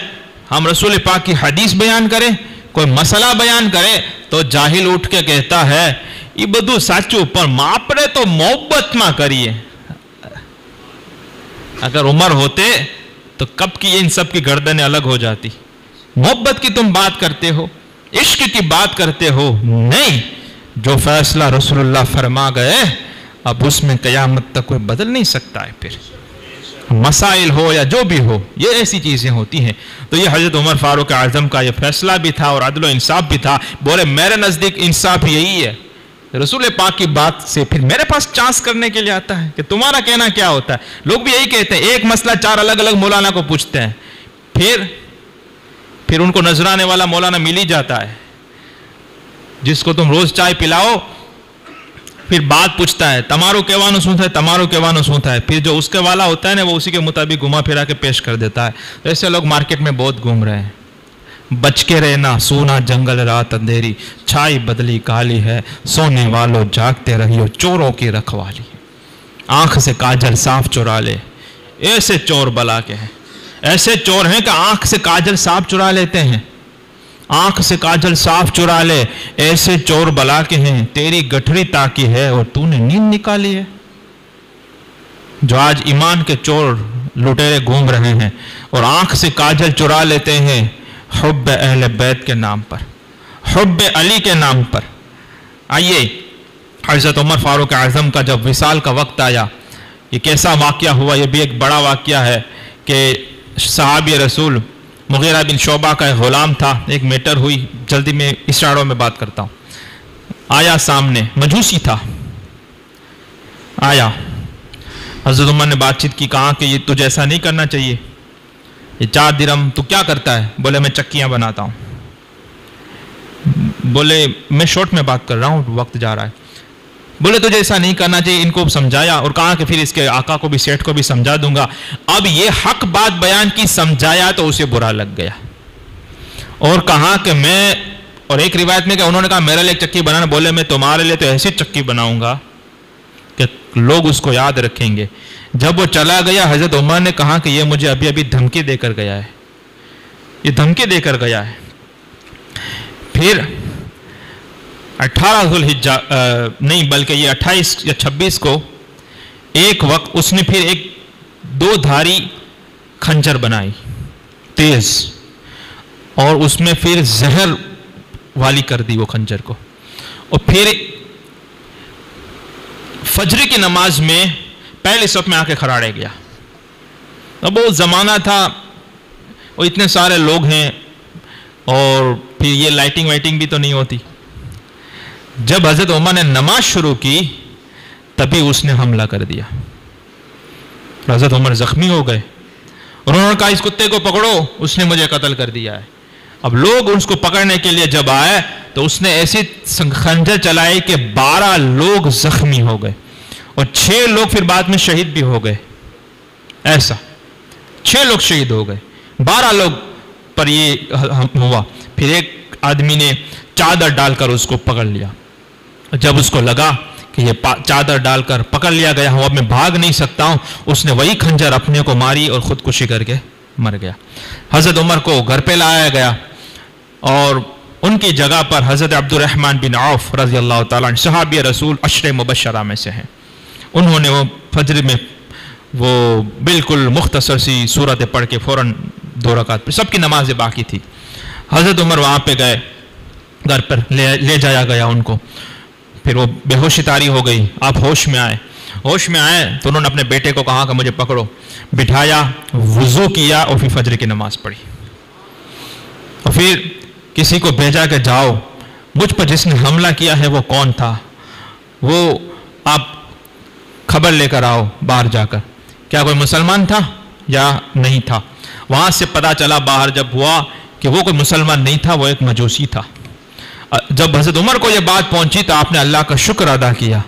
ہم رسول پاک کی حدیث بیان کریں، کوئی مسئلہ بیان کرے تو جاہل اٹھ کے کہتا ہے یہ بدو سچو، پر ماپڑے تو محبت نہ کریے۔ اگر عمر ہوتے تو کب کی ان سب کی گردنیں الگ ہو جاتی۔ محبت کی تم بات کرتے ہو، عشق کی بات کرتے ہو، نہیں، جو فیصلہ رسول اللہ فرما گئے اب اس میں قیامت تک کوئی بدل نہیں سکتا ہے۔ پھر مسائل ہو یا جو بھی ہو، یہ ایسی چیزیں ہوتی ہیں۔ تو یہ حضرت عمر فاروق اعظم کا یہ فیصلہ بھی تھا اور عدل و انصاف بھی تھا۔ بولے میرے نزدیک انصاف یہی ہے۔ رسول پاک کی بات سے پھر میرے پاس چانس کرنے کے لیے آتا ہے کہ تمہارا کہنا کیا ہوتا ہے۔ لوگ بھی یہی کہتے ہیں، ایک مسئلہ 4 الگ الگ مولانا کو پوچھتے ہیں، پھر ان کو نظر آنے والا مولانا مل ہی جاتا ہے جس کو تم روز چائے پلاؤ، پھر بات پوچھتا ہے، تمہارو کہوانو سنتا ہے، تمہارو کہوانو سنتا ہے، پھر جو اس کے والا ہوتا ہے نا وہ اسی کے مطابق گھما پھرا کے پیش کر دیتا ہے۔ ایسے لوگ مارکیٹ میں بہت گھوم رہے ہیں۔ بچ کے رہنا، سونا جنگل رات اندھیری، چھائی بدلی کالی ہے، سونے والوں جاگتے رہیو، چوروں کی رکھوالی، آنکھ سے کاجل صاف چرا لے۔ ایسے چور بلا کے ہیں، ایسے چور ہیں کہ آنکھ سے کاجل صاف چرا لیتے ہیں، آنکھ سے کاجل صاف چرا لے، ایسے چور بلا کے ہیں، تیری گٹھڑی تاکی ہے اور تو نے نیند نکالی ہے۔ جو آج ایمان کے چور لٹیرے گھوم رہے ہیں اور آنکھ سے کاجل چرا لیتے ہیں حب اہل بیت کے نام پر، حب علی کے نام پر۔ آئیے حضرت عمر فاروق اعظم کا جب وصال کا وقت آیا، یہ کیسا واقعہ ہوا؟ یہ بھی ایک بڑا واقعہ ہے کہ صحابی رسول مغیرہ بن شعبہ کا ایک غلام تھا، ایک میٹر ہوئی، جلدی میں اشاروں میں بات کرتا ہوں۔ آیا سامنے، مجوسی تھا، آیا، حضرت عمر نے بات چیت کی، کہا کہ یہ تجھے ایسا نہیں کرنا چاہیے، یہ 4 درہم تو کیا کرتا ہے؟ بولے میں چکیاں بناتا ہوں۔ بولے میں شارٹ میں بات کر رہا ہوں، وقت جا رہا ہے۔ بولے تجھے ایسا نہیں کرنا چاہیے، ان کو سمجھایا اور کہا کہ پھر اس کے آقا کو بھی، سیٹھ کو بھی سمجھا دوں گا۔ اب یہ حق بات بیان کی، سمجھایا تو اسے برا لگ گیا اور کہا کہ میں، اور ایک روایت میں کہ انہوں نے کہا میرے لیے ایک چکی بنانا، بولے میں تمہارے لیے تو ایسی چکی بناؤں گا کہ لوگ اس کو یاد رکھیں گے۔ جب وہ چلا گیا حضرت عمر نے کہا کہ یہ مجھے ابھی ابھی دھمکی دے کر گیا ہے، یہ دھمکی دے کر گیا ہے۔ پھر 18 ذوالحجہ نہیں بلکہ یہ 28 یا 26 کو ایک وقت اس نے پھر ایک 2 دھاری خنجر بنائی تیز، اور اس میں پھر زہر والی کر دی وہ خنجر کو، اور پھر فجر کی نماز میں پہلے صف میں آ کے کھڑا رہ گیا۔ اب وہ زمانہ تھا، اور اتنے سارے لوگ ہیں، اور پھر یہ لائٹنگ وائٹنگ بھی تو نہیں ہوتی۔ جب حضرت عمر نے نماز شروع کی تبھی اس نے حملہ کر دیا، حضرت عمر زخمی ہو گئے اور انہوں نے کہا اس کتے کو پکڑو، اس نے مجھے قتل کر دیا ہے۔ اب لوگ اس کو پکڑنے کے لیے جب آئے تو اس نے ایسی خنجر چلائی کہ 12 لوگ زخمی ہو گئے اور 6 لوگ پھر بعد میں شہید بھی ہو گئے. ایسا 6 لوگ شہید ہو گئے، 12 لوگ پر یہ ہوا. پھر ایک آدمی نے چادر ڈال کر اس کو پکڑ لیا. جب اس کو لگا کہ یہ چادر ڈال کر پکڑ لیا گیا ہوں، اب میں بھاگ نہیں سکتا ہوں، اس نے وہی خنجر اپنے کو ماری اور خودکشی کر کے مر گیا. حضرت عمر کو گھر پہ لایا گیا اور ان کی جگہ پر حضرت عبد الرحمن بن عوف رضی اللہ تعالیٰ عنہ صحابی رسول 10 مبشرہ میں سے ہیں. انہوں نے وہ فجر میں وہ بالکل مختصر سی صورتیں پڑھ کے فوراً 2 رکعت پہ سب کی نمازیں باقی تھی. حضرت عمر وہاں پہ گئے، گھر پر لے جایا گیا ان کو. پھر وہ بے ہوشی طاری ہو گئی. آپ ہوش میں آئے تو انہوں نے اپنے بیٹے کو کہا کہ مجھے پکڑو. بٹھایا، وضو کیا اور پھر فجر کی نماز پڑھی. اور پھر کسی کو بھیجا کہ جاؤ مجھ پر جس نے حملہ کیا ہے وہ کون تھا، وہ آپ خبر لے کر آؤ باہر جا کر، کیا کوئی مسلمان تھا یا نہیں تھا. وہاں سے پتہ چلا باہر جب ہوا کہ وہ کوئی مسلمان نہیں تھا، وہ ایک مجوسی تھا. جب حضرت عمر کو یہ بات پہنچی تو آپ نے اللہ کا شکر ادا کیا.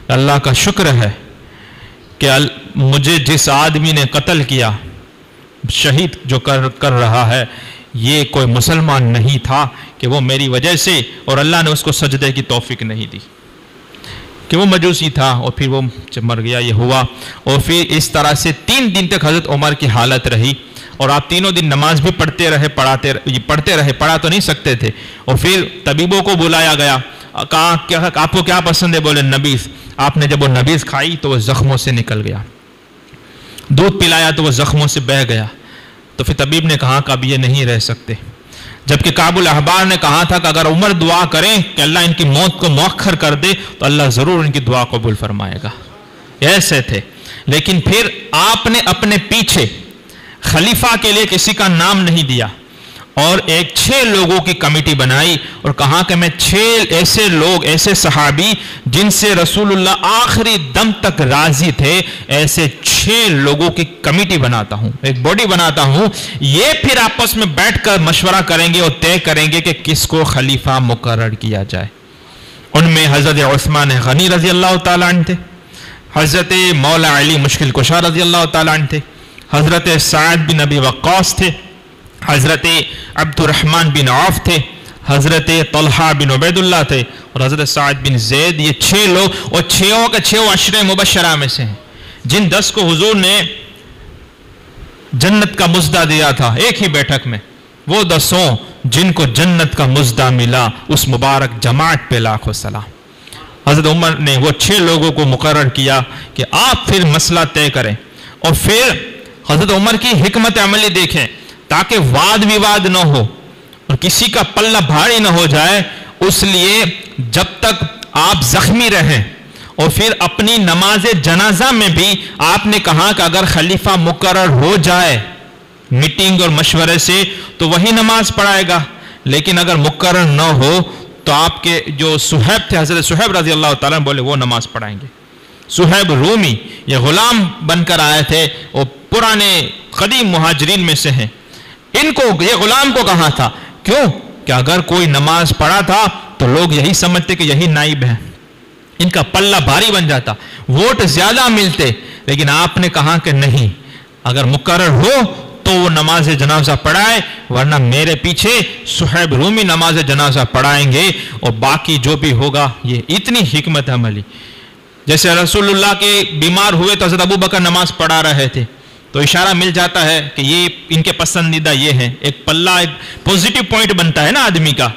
اللہ کا شکر ہے کہ مجھے جس آدمی نے قتل کیا، شہید جو کر رہا ہے، یہ کوئی مسلمان نہیں تھا کہ وہ میری وجہ سے، اور اللہ نے اس کو سجدے کی توفیق نہیں دی کہ وہ مجوسی تھا. اور پھر وہ مر گیا. یہ ہوا. اور پھر اس طرح سے 3 دن تک حضرت عمر کی حالت رہی. اور آپ تینوں دن نماز بھی پڑھتے رہے، پڑھا تو نہیں سکتے تھے. اور پھر طبیبوں کو بلایا گیا، کہا آپ کو کیا پسند ہے؟ بولے نبیذ. آپ نے جب وہ نبیذ کھائی تو وہ زخموں سے نکل گیا. دودھ پلایا تو وہ زخموں سے بہہ گیا. تو پھر طبیب نے کہا کہ اب یہ نہیں رہ سکتے. جبکہ کعب الاحبار نے کہا تھا کہ اگر عمر دعا کریں کہ اللہ ان کی موت کو مؤخر کر دے تو اللہ ضرور ان کی دعا قبول فرمائے گا. ایسے تھے. لیکن پھر آپ نے اپنے پیچھے خلیفہ کے لیے کسی کا نام نہیں دیا اور ایک 6 لوگوں کی کمیٹی بنائی اور کہا کہ میں 6 ایسے لوگ، ایسے صحابی جن سے رسول اللہ آخری دم تک راضی تھے، ایسے 6 لوگوں کی کمیٹی بناتا ہوں، ایک باڈی بناتا ہوں. یہ پھر آپس میں بیٹھ کر مشورہ کریں گے اور طے کریں گے کہ کس کو خلیفہ مقرر کیا جائے. ان میں حضرت عثمان غنی رضی اللہ تعالیٰ عنہ تھے، حضرت مولا علی مشکل کشا رضی اللہ تعالیٰ عنہ تھے، حضرت سعد بن ابی وقاص تھے، حضرت عبد الرحمن بن عوف تھے، حضرت طلحہ بن عبید اللہ تھے اور حضرت سعد بن زید. یہ 6 لوگ اور 6 کے 6 10 مبشرہ میں سے ہیں جن 10 کو حضور نے جنت کا مزدہ دیا تھا ایک ہی بیٹھک میں. وہ 10 جن کو جنت کا مزدہ ملا، اس مبارک جماعت پہ لاکھوں سلام. حضرت عمر نے وہ 6 لوگوں کو مقرر کیا کہ آپ پھر مسئلہ طے کریں. اور پھر حضرت عمر کی حکمت عملی دیکھیں تاکہ واد وواد نہ ہو اور کسی کا پلہ بھاری نہ ہو جائے. اس لیے جب تک آپ زخمی رہیں اور پھر اپنی نماز جنازہ میں بھی آپ نے کہا کہ اگر خلیفہ مقرر ہو جائے میٹنگ اور مشورے سے تو وہی نماز پڑھائے گا، لیکن اگر مقرر نہ ہو تو آپ کے جو صہیب تھے، حضرت صہیب رضی اللہ تعالیٰ بولے وہ نماز پڑھائیں گے. صہیب رومی یہ غلام بن کر آئے تھے، وہ پرانے قدیم مہاجرین میں سے ہیں. ان کو یہ غلام کو کہا تھا، کیوں کہ اگر کوئی نماز پڑھا تھا تو لوگ یہی سمجھتے کہ یہی نائب ہے، ان کا پلہ بھاری بن جاتا، ووٹ زیادہ ملتے. لیکن آپ نے کہا کہ نہیں، اگر مقرر ہو تو وہ نماز جنازہ پڑھائے، ورنہ میرے پیچھے صہیب رومی نماز جنازہ پڑھائیں گے اور باقی جو بھی ہوگا. یہ اتنی حکمت عملی. جیسے رسول اللہ کے بیمار ہوئے تو حضرت ابو بکر نماز پڑھا رہے تھے تو اشارہ مل جاتا ہے کہ یہ ان کے پسندیدہ یہ ہیں. ایک پلہ، ایک پوزیٹو پوائنٹ بنتا ہے نا آدمی کا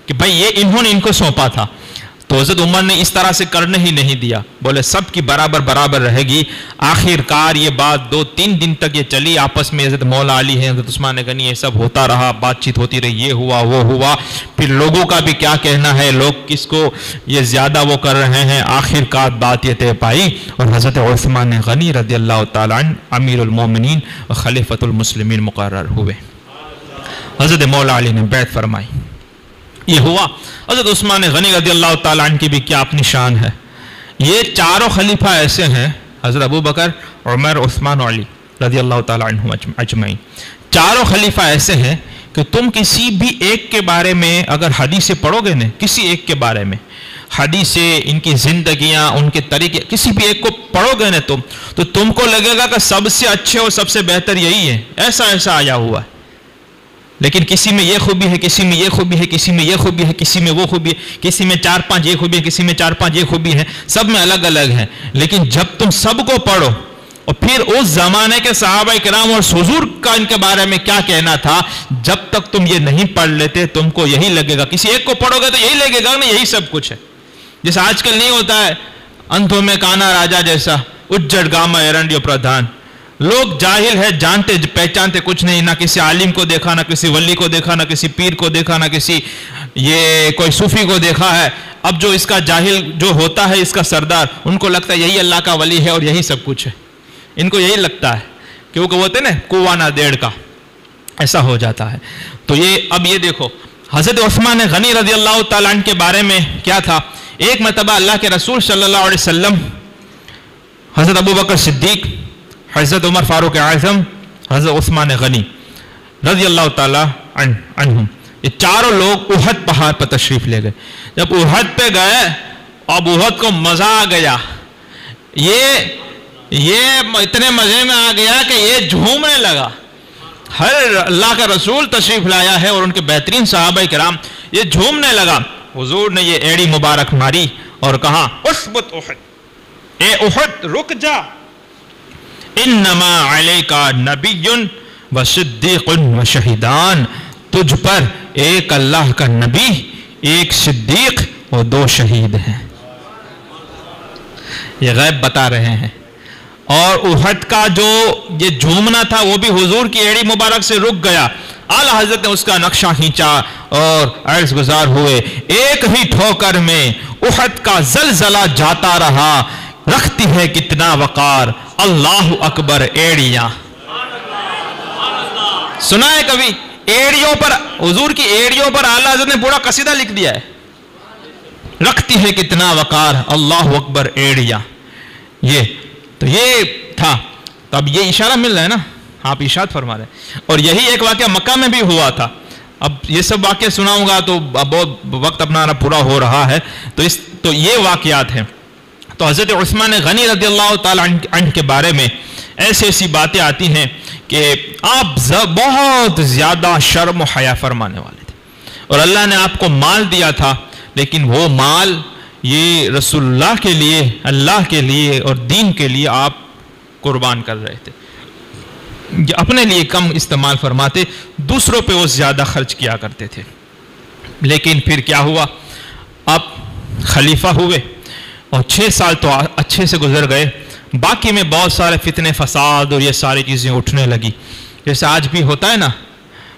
کہ بھائی یہ انہوں نے ان کو سونپا تھا. تو حضرت عمر نے اس طرح سے کرنے ہی نہیں دیا، بولے سب کی برابر رہے گی. آخر کار یہ بات 2-3 دن تک یہ چلی. آپس میں حضرت مولا علی ہیں، حضرت عثمان غنی، یہ سب ہوتا رہا، بات چیت ہوتی رہی، یہ ہوا وہ ہوا. پھر لوگوں کا بھی کیا کہنا ہے، لوگ کس کو یہ زیادہ وہ کر رہے ہیں. آخر کار بات یہ طے پائی اور حضرت عثمان غنی رضی اللہ تعالیٰ عنہ امیر المومنین و خلیفۃ المسلمین مقرر ہوئے. حضرت مولا علی نے بیعت فرمائی. یہ ہوا. حضرت عثمان غنی رضی اللہ تعالیٰ عنہ کی بھی کیا اپنی شان ہے. یہ 4 خلیفہ ایسے ہیں، حضرت ابو بکر، عمر، عثمان و علی رضی اللہ تعالیٰ عنہ اجمعین. 4 خلیفہ ایسے ہیں کہ تم کسی بھی ایک کے بارے میں اگر حدیثیں پڑھو گے نا، کسی ایک کے بارے میں حدیثیں، ان کی زندگیاں، ان کے طریقے، کسی بھی ایک کو پڑھو گے نا تم، تو تم کو لگے گا کہ سب سے اچھے اور سب سے بہتر یہی ہے، ایسا ایسا آیا ہوا ہے۔ لیکن کسی میں یہ خوبی ہے، کسی میں یہ خوبی ہے، کسی میں یہ خوبی ہے، کسی میں وہ خوبی ہے، کسی میں 4-5 یہ خوبی ہے، کسی میں 4-5 یہ خوبی ہے، سب میں الگ الگ ہے۔ لیکن جب تم سب کو پڑھو، اور پھر اس زمانے کے صحابہ کرام اور حضور کا ان کے بارے میں کیا کہنا تھا، جب تک تم یہ نہیں پڑھ لیتے تم کو یہی لگے گا، کسی ایک کو پڑھو گے تو یہی لگے گا نا یہی سب کچھ ہے۔ جیسے آج کل نہیں ہوتا ہے انتھوں میں کانا راجا جیسا، اجڑ گاما ایرنڈیو پردھان، لوگ جاہل ہے، جانتے پہچانتے کچھ نہیں، نہ کسی عالم کو دیکھا، نہ کسی ولی کو دیکھا، نہ کسی پیر کو دیکھا، نہ کسی یہ کوئی صوفی کو دیکھا ہے۔ اب جو اس کا جاہل جو ہوتا ہے، اس کا سردار، ان کو لگتا ہے یہی اللہ کا ولی ہے اور یہی سب کچھ ہے، ان کو یہی لگتا ہے، کیونکہ وہ ہوتے نا کوانا دیڑ کا، ایسا ہو جاتا ہے۔ تو یہ اب یہ دیکھو حضرت عثمان غنی رضی اللہ تعالیٰ عنہ کے بارے میں کیا تھا۔ ایک مرتبہ اللہ کے رسول صلی اللہ علیہ وسلم، حضرت ابوبکر صدیق، حضرت عمر فاروق اعظم، حضرت عثمان غنی رضی اللہ تعالیٰ عنہم، یہ چاروں لوگ احد پہاڑ پر تشریف لے گئے۔ جب احد پہ گئے، اب احد کو مزہ آ گیا، یہ اتنے مزے میں آ گیا کہ یہ جھومنے لگا۔ ہر اللہ کا رسول تشریف لایا ہے اور ان کے بہترین صحابہ کرام، یہ جھومنے لگا۔ حضور نے یہ ایڑی مبارک ماری اور کہا اثبت احد، اے احد رک جا، انما علیکا نبی و صدیق و شہیدان، تجھ پر ایک اللہ کا نبی، ایک صدیق اور 2 شہید ہیں۔ یہ غیب بتا رہے ہیں۔ اور احد کا جو یہ جھومنا تھا وہ بھی حضور کی ایڑی مبارک سے رک گیا۔ اعلی حضرت نے اس کا نقشہ کھینچا اور عرض گزار ہوئے، ایک ہی ٹھوکر میں احد کا زلزلہ جاتا رہا، رکھتی ہے کتنا وقار، اللہ اکبر ایڑیاں۔ سنا ہے کبھی ایڑیوں پر، حضور کی ایڑیوں پر اعلی حضرت نے پورا قصیدہ لکھ دیا ہے، رکھتی ہے کتنا وقار، اللہ اکبر ایڑیاں۔ تو یہ تھا، تو اب یہ اشارہ مل رہا ہے نا، آپ ارشاد فرما رہے ہیں۔ اور یہی ایک واقعہ مکہ میں بھی ہوا تھا۔ اب یہ سب واقعہ سناؤں گا تو بہت وقت اپنا پورا ہو رہا ہے، تو یہ واقعات ہیں۔ تو حضرت عثمان غنی رضی اللہ تعالیٰ عنہ کے بارے میں ایسی ایسی باتیں آتی ہیں کہ آپ بہت زیادہ شرم و حیا فرمانے والے تھے، اور اللہ نے آپ کو مال دیا تھا، لیکن وہ مال یہ رسول اللہ کے لیے، اللہ کے لیے اور دین کے لیے آپ قربان کر رہے تھے۔ اپنے لیے کم استعمال فرماتے، دوسروں پہ وہ زیادہ خرچ کیا کرتے تھے۔ لیکن پھر کیا ہوا، اب خلیفہ ہوئے اور 6 سال تو اچھے سے گزر گئے، باقی میں بہت سارے فتنے فساد اور یہ ساری چیزیں اٹھنے لگی۔ جیسے آج بھی ہوتا ہے نا،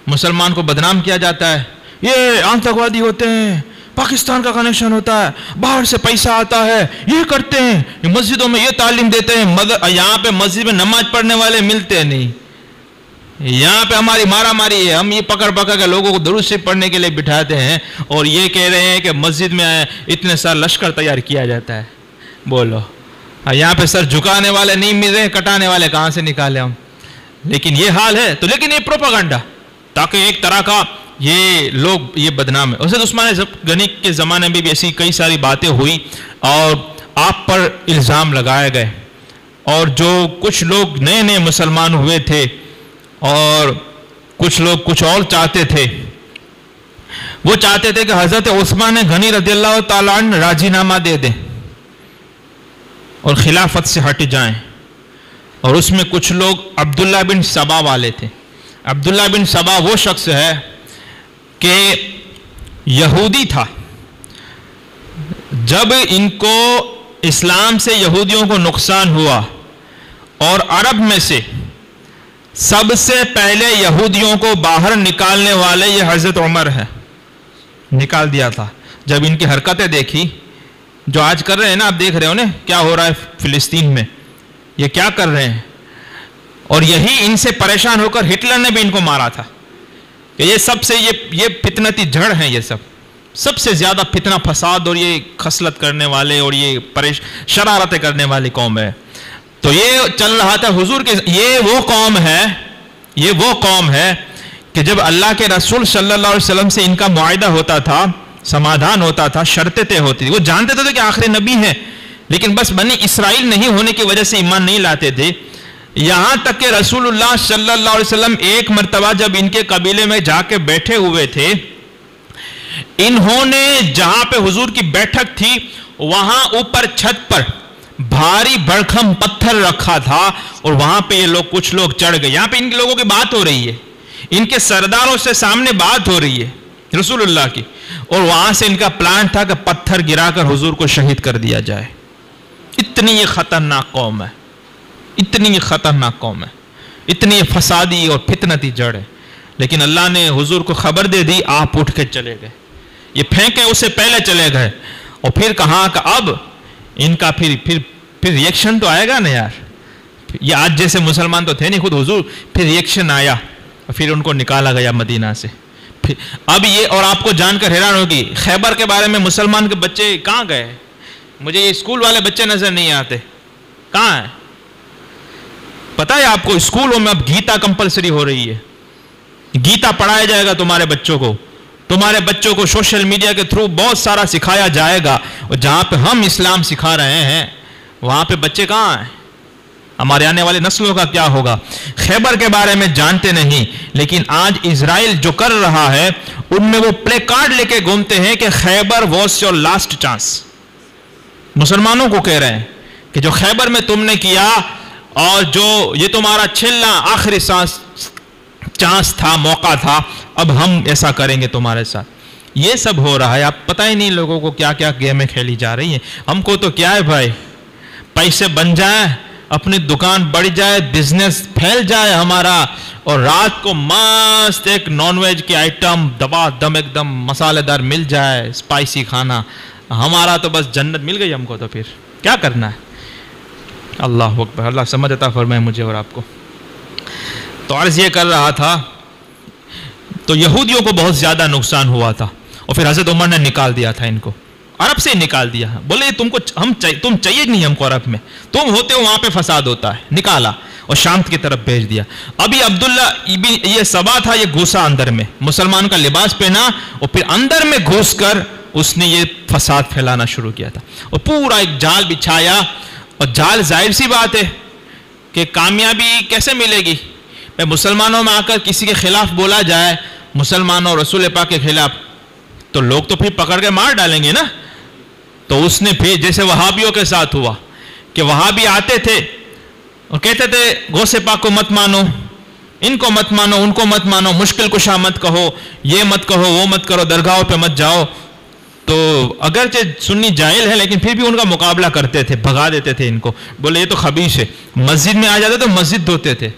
مسلمان کو بدنام کیا جاتا ہے، یہ آتنکوادی ہوتے ہیں، پاکستان کا کنیکشن ہوتا ہے، باہر سے پیسہ آتا ہے، یہ کرتے ہیں، مسجدوں میں یہ تعلیم دیتے ہیں، یہاں پہ مسجد میں نماز پڑھنے والے ملتے نہیں، یہاں پہ ہماری مارا ماری ہے، ہم یہ پکڑ کے لوگوں کو درود شریف پڑھنے کے لیے بٹھاتے ہیں، اور یہ کہہ رہے ہیں کہ مسجد میں اتنے سارے لشکر تیار کیا جاتا ہے۔ بولو، یہاں پہ سر جھکانے والے نہیں مل رہے، کٹانے والے کہاں سے نکالے ہم؟ لیکن یہ حال ہے، تو لیکن یہ پروپیگنڈا، تاکہ ایک طرح کا یہ لوگ یہ بدنام ہے۔ حضرت عثمان غنی کے زمانے میں بھی ایسی کئی ساری باتیں ہوئی اور آپ پر الزام لگائے گئے، اور جو کچھ لوگ نئے نئے مسلمان ہوئے تھے اور کچھ لوگ کچھ اور چاہتے تھے، وہ چاہتے تھے کہ حضرت عثمان غنی رضی اللہ تعالیٰ عنہ راضی نامہ دے دیں اور خلافت سے ہٹ جائیں۔ اور اس میں کچھ لوگ عبداللہ بن سبا والے تھے۔ عبداللہ بن سبا وہ شخص ہے کہ یہودی تھا، جب ان کو اسلام سے یہودیوں کو نقصان ہوا اور عرب میں سے سب سے پہلے یہودیوں کو باہر نکالنے والے یہ حضرت عمر ہے، نکال دیا تھا۔ جب ان کی حرکتیں دیکھی، جو آج کر رہے ہیں نا، آپ دیکھ رہے ہو نا کیا ہو رہا ہے فلسطین میں، یہ کیا کر رہے ہیں، اور یہی ان سے پریشان ہو کر ہٹلر نے بھی ان کو مارا تھا کہ یہ سب سے یہ فتنتی جڑ ہیں، یہ سب سے زیادہ فتنہ فساد اور یہ خصلت کرنے والے اور یہ شرارتیں کرنے والی قوم ہے۔ تو یہ چل رہا تھا حضور کے، یہ وہ قوم ہے کہ جب اللہ کے رسول صلی اللہ علیہ وسلم سے ان کا معاہدہ ہوتا تھا، سمادھان ہوتا تھا، شرطیں طے ہوتی تھی، وہ جانتے تھے کہ آخری نبی ہیں، لیکن بس بنی اسرائیل نہیں ہونے کی وجہ سے ایمان نہیں لاتے تھے. یہاں تک کہ رسول اللہ صلی اللہ علیہ وسلم ایک مرتبہ جب ان کے قبیلے میں جا کے بیٹھے ہوئے تھے، انہوں نے جہاں پہ حضور کی بیٹھک تھی وہاں اوپر چھت پر بھاری بھرکم پتھر رکھا تھا، اور وہاں پہ یہ لوگ کچھ لوگ چڑھ گئے. یہاں پہ ان لوگوں کی بات ہو رہی ہے، ان کے سرداروں سے سامنے بات ہو رہی ہے رسول اللہ کی، اور وہاں سے ان کا پلان تھا کہ پتھر گرا کر حضور کو شہید کر دیا جائے. اتنی یہ خطرناک قوم ہے، اتنی یہ خطرناک قوم ہے، اتنی یہ فسادی اور فتنتی جڑ ہے. لیکن اللہ نے حضور کو خبر دے دی، آپ اٹھ کے چلے گئے. یہ پھینکے اس سے پہلے چلے گئے، اور پھر کہا کہ اب ان کا پھر ریئیکشن تو آئے گا نا یار. یہ آج جیسے مسلمان تو تھے نہیں خود حضور، پھر ریئیکشن آیا اور پھر ان کو نکالا گیا مدینہ سے. اب یہ، اور آپ کو جان کر حیران ہوگی، خیبر کے بارے میں مسلمان کے بچے کہاں گئے؟ مجھے یہ اسکول والے بچے نظر نہیں آتے، کہاں ہیں؟ پتہ ہے آپ کو اسکولوں میں اب گیتا کمپلسری ہو رہی ہے، گیتا پڑھایا جائے گا تمہارے بچوں کو، تمہارے بچوں کو سوشل میڈیا کے تھرو بہت سارا سکھایا جائے گا. اور جہاں پہ ہم اسلام سکھا رہے ہیں وہاں پہ بچے کہاں ہیں؟ ہمارے آنے والی نسلوں کا کیا ہوگا؟ خیبر کے بارے میں جانتے نہیں، لیکن آج اسرائیل جو کر رہا ہے ان میں وہ پلے کارڈ لے کے گھومتے ہیں کہ خیبر واز یور لاسٹ چانس. مسلمانوں کو کہہ رہے ہیں کہ جو خیبر میں تم نے کیا اور جو یہ تمہارا چھلنا آخری چانس تھا، موقع تھا، اب ہم ایسا کریں گے تمہارے ساتھ. یہ سب ہو رہا ہے. آپ پتہ ہی نہیں لوگوں کو کیا کیا گیمیں کھیلی جا رہی ہیں. ہم کو تو کیا ہے بھائی، پیسے بن جائیں، اپنی دکان بڑھ جائے، بزنس پھیل جائے ہمارا، اور رات کو مست ایک نان ویج کی آئٹم دبا دم ایک دم مسالے دار مل جائے، اسپائسی کھانا، ہمارا تو بس جنت مل گئی ہم کو. تو پھر کیا کرنا ہے؟ اللہ اکبر. اللہ سمجھ عطا فرمائے مجھے اور آپ کو. تو عرض یہ کر رہا تھا، تو یہودیوں کو بہت زیادہ نقصان ہوا تھا، اور پھر حضرت عمر نے نکال دیا تھا ان کو، عرب سے نکال دیا. بولے تم چاہیے نہیں ہم کو عرب میں، تم ہوتے ہو وہاں پہ فساد ہوتا ہے. نکالا اور شام کی طرف بھیج دیا. ابھی عبداللہ یہ سبا تھا، یہ گھوسا اندر میں، مسلمان کا لباس پہنا اور پھر اندر میں گھس کر اس نے یہ فساد پھیلانا شروع کیا تھا، اور پورا ایک جال بچھایا. اور جال ظاہر سی بات ہے کہ کامیابی کیسے ملے گی؟ مسلمانوں میں آ کر کسی کے خلاف بولا جائے، مسلمانوں اور رسول پاک کے خلاف، تو لوگ تو پھر پکڑ کے مار ڈالیں گے نا. تو اس نے پھر جیسے وہابیوں کے ساتھ ہوا کہ وہابی آتے تھے اور کہتے تھے غوث پاک کو مت مانو، ان کو مت مانو، ان کو مت مانو، مشکل کشا مت کہو، یہ مت کہو، وہ مت کرو، درگاہوں پہ مت جاؤ. تو اگرچہ سنی جاہل ہے لیکن پھر بھی ان کا مقابلہ کرتے تھے، بھگا دیتے تھے ان کو. بولے یہ تو خبیث ہے. مسجد میں آ جاتے تو مسجد دھوتے تھے.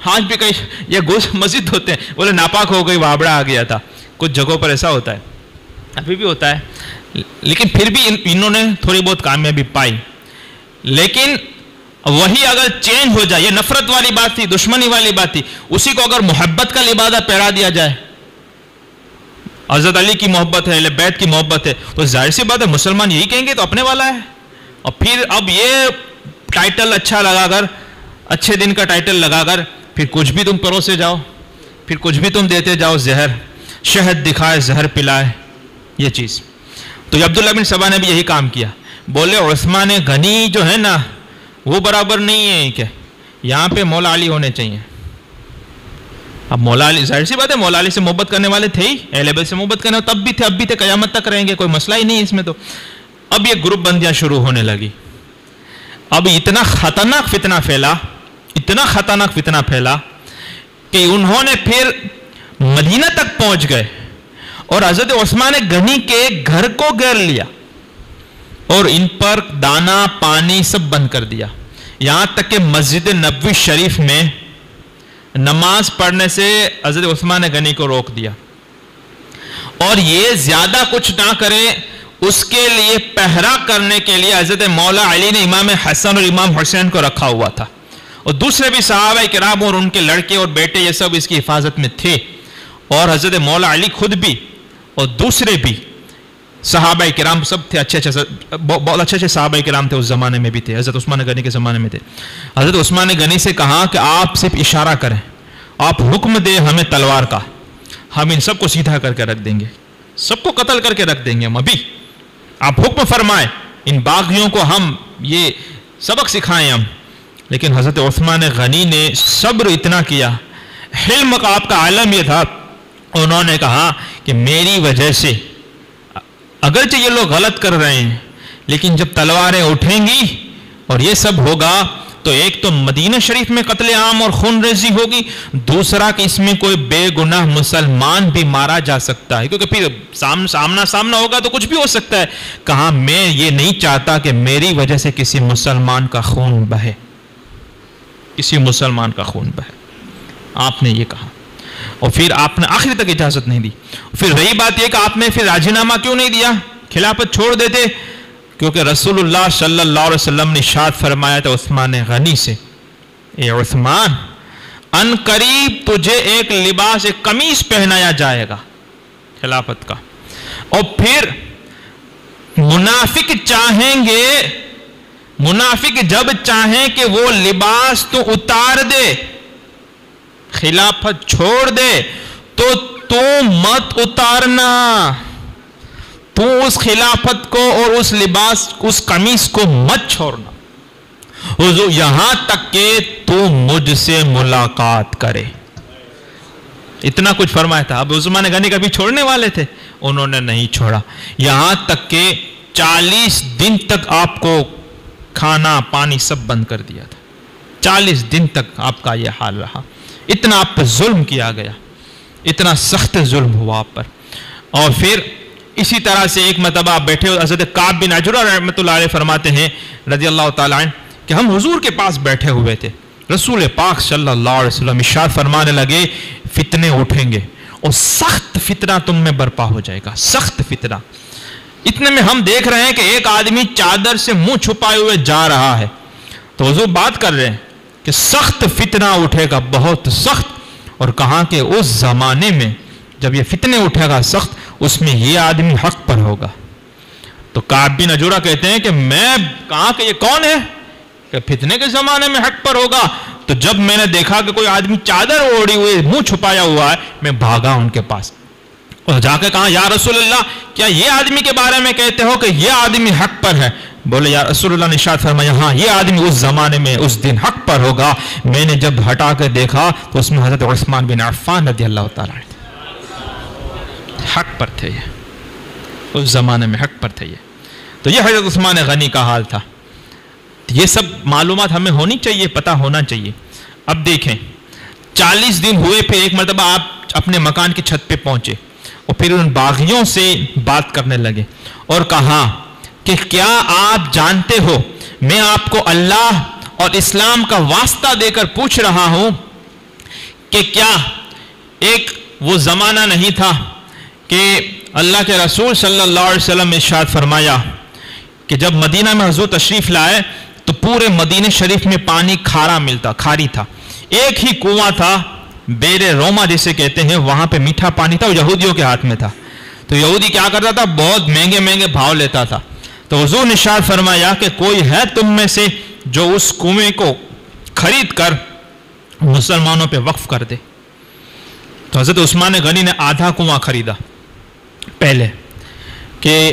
آج بھی کئی یہ گوشت مسجد ہوتے ہیں، بولے ناپاک ہو گئی، وابڑا آ گیا تھا. کچھ جگہوں پر ایسا ہوتا ہے، ابھی بھی ہوتا ہے. لیکن پھر بھی انہوں نے تھوڑی بہت کامیابی پائی. لیکن وہی اگر چینج ہو جائے، یہ نفرت والی بات تھی، دشمنی والی بات تھی، اسی کو اگر محبت کا لبادہ پہرا دیا جائے، حضرت علی کی محبت ہے، اہل بیت کی محبت ہے، تو ظاہر سی بات ہے مسلمان یہی کہیں گے تو اپنے والا ہے. اور پھر اب یہ ٹائٹل اچھا لگا کر، اچھے دن کا ٹائٹل لگا کر پھر کچھ بھی تم پروسے جاؤ، پھر کچھ بھی تم دیتے جاؤ، زہر، شہد دکھائے زہر پلائے، یہ چیز. تو عبداللہ بن سبا نے بھی یہی کام کیا. بولے عثمان غنی جو ہے نا وہ برابر نہیں ہے کہ یہاں پہ مولا علی ہونے چاہیے. اب مولا علی ظاہر سی بات ہے مولا علی سے محبت کرنے والے تھے ہی، اہل بیت سے محبت کرنے تب بھی تھے، اب بھی تھے، قیامت تک رہیں گے، کوئی مسئلہ ہی نہیں اس میں. تو اب یہ گروپ بندیاں شروع ہونے لگی. اب اتنا خطرناک فتنہ پھیلا، اتنا خطرناک فتنہ پھیلا کہ انہوں نے پھر مدینہ تک پہنچ گئے اور حضرت عثمان غنی کے گھر کو گھیر لیا اور ان پر دانا پانی سب بند کر دیا. یہاں تک کہ مسجد نبوی شریف میں نماز پڑھنے سے حضرت عثمان غنی کو روک دیا. اور یہ زیادہ کچھ نہ کرے اس کے لیے پہرا کرنے کے لیے حضرت مولا علی نے امام حسن اور امام حسین کو رکھا ہوا تھا، اور دوسرے بھی صحابہ کرام اور ان کے لڑکے اور بیٹے یہ سب اس کی حفاظت میں تھے. اور حضرت مولا علی خود بھی اور دوسرے بھی صحابہ کرام سب تھے، بہت اچھے صحابہ کرام تھے اس زمانے میں بھی تھے، حضرت عثمان غنی کے زمانے میں تھے. حضرت عثمان غنی سے کہا کہ آپ صرف اشارہ کریں، آپ حکم دیں ہمیں تلوار کا، ہم ان سب کو سیدھا کر کے رکھ دیں گے، سب کو قتل کر کے رکھ دیں گے ہم ابھی، آپ حکم فرمائیں، ان باغیوں کو ہم یہ سبق سکھائیں ہم۔ لیکن حضرت عثمان غنی نے صبر اتنا کیا، حلم کا آپ کا عالم یہ تھا، انہوں نے کہا کہ میری وجہ سے اگرچہ یہ لوگ غلط کر رہے ہیں، لیکن جب تلواریں اٹھیں گی اور یہ سب ہوگا تو ایک تو مدینہ شریف میں قتل عام اور خون ریزی ہوگی، دوسرا کہ اس میں کوئی بے گناہ مسلمان بھی مارا جا سکتا ہے، کیونکہ پھر سامنا ہوگا تو کچھ بھی ہو سکتا ہے۔ کہا میں یہ نہیں چاہتا کہ میری وجہ سے کسی مسلمان کا خون بہے، کسی مسلمان کا خون بہے، آپ نے یہ کہا۔ اور پھر آپ نے آخر تک اجازت نہیں دی۔ پھر رہی بات یہ کہ آپ نے پھر راجینامہ کیوں نہیں دیا، خلافت چھوڑ دیتے؟ کیونکہ رسول اللہ صلی اللہ علیہ وسلم نے ارشاد فرمایا تھا عثمان غنی سے، اے عثمان ان قریب تجھے ایک لباس، ایک قمیص پہنایا جائے گا خلافت کا، اور پھر منافق چاہیں گے، منافق جب چاہیں کہ وہ لباس تو اتار دے، خلافت چھوڑ دے، تو مت اتارنا، تو اس خلافت کو اور اس لباس، اس قمیص کو مت چھوڑنا، حضور یہاں تک کہ تو مجھ سے ملاقات کرے۔ اتنا کچھ فرمایا تھا۔ اب عثمان غنی کبھی چھوڑنے والے تھے، انہوں نے نہیں چھوڑا، یہاں تک کہ 40 دن تک آپ کو کھانا پانی سب بند کر دیا تھا، 40 دن تک آپ کا یہ حال رہا، اتنا آپ پر ظلم کیا گیا، اتنا سخت ظلم ہوا آپ پر۔ اور پھر اسی طرح سے ایک مرتبہ آپ بیٹھے ہو، حضرت کعب بن عجرہ رحمۃ اللہ علیہ فرماتے ہیں رضی اللہ تعالیٰ عنہ کہ ہم حضور کے پاس بیٹھے ہوئے تھے، رسول پاک صلی اللہ علیہ وسلم ارشاد فرمانے لگے فتنے اٹھیں گے اور سخت فتنہ تم میں برپا ہو جائے گا، سخت فتنہ۔ اتنے میں ہم دیکھ رہے ہیں کہ ایک آدمی چادر سے منہ چھپائے ہوئے جا رہا ہے، تو حضور بات کر رہے ہیں کہ سخت فتنہ اٹھے گا، بہت سخت، اور کہاں کہ اس زمانے میں جب یہ فتنے اٹھے گا سخت، اس میں یہ آدمی حق پر ہوگا۔ تو کعب بن عجرہ کہتے ہیں کہ میں کہا کہ یہ کون ہے کہ فتنے کے زمانے میں حق پر ہوگا؟ تو جب میں نے دیکھا کہ کوئی آدمی چادر اوڑی ہوئی منہ چھپایا ہوا ہے، میں بھاگا ان کے پاس اور جا کے کہا یا رسول اللہ کیا یہ آدمی کے بارے میں کہتے ہو کہ یہ آدمی حق پر ہے؟ بولے یا رسول اللہ نے ارشاد فرمایا ہاں یہ آدمی اس زمانے میں اس دن حق پر ہوگا۔ میں نے جب ہٹا کے دیکھا تو اس میں حضرت عثمان بن عفان رضی اللہ تعالیٰ عنہ حق پر تھے، یہ اس زمانے میں حق پر تھے یہ۔ تو یہ حضرت عثمان غنی کا حال تھا۔ یہ سب معلومات ہمیں ہونی چاہیے، پتہ ہونا چاہیے۔ اب دیکھیں 40 دن ہوئے، پھر ایک مرتبہ آپ اپنے مکان کی چھت پہ پہنچے اور پھر ان باغیوں سے بات کرنے لگے اور کہا کہ کیا آپ جانتے ہو میں آپ کو اللہ اور اسلام کا واسطہ دے کر پوچھ رہا ہوں کہ کیا ایک وہ زمانہ نہیں تھا کہ اللہ کے رسول صلی اللہ علیہ وسلم نے ارشاد فرمایا کہ جب مدینہ میں حضور تشریف لائے تو پورے مدینہ شریف میں پانی کھاری تھا، ایک ہی کنواں تھا بیر روما جسے کہتے ہیں، وہاں پہ میٹھا پانی تھا، وہ یہودیوں کے ہاتھ میں تھا۔ تو یہودی کیا کرتا تھا، بہت مہنگے مہنگے بھاؤ لیتا تھا۔ تو حضور نے ارشاد فرمایا کہ کوئی ہے تم میں سے جو اس کنویں کو خرید کر مسلمانوں پہ وقف کر دے؟ تو حضرت عثمان غنی نے آدھا کنواں خریدا پہلے، کہ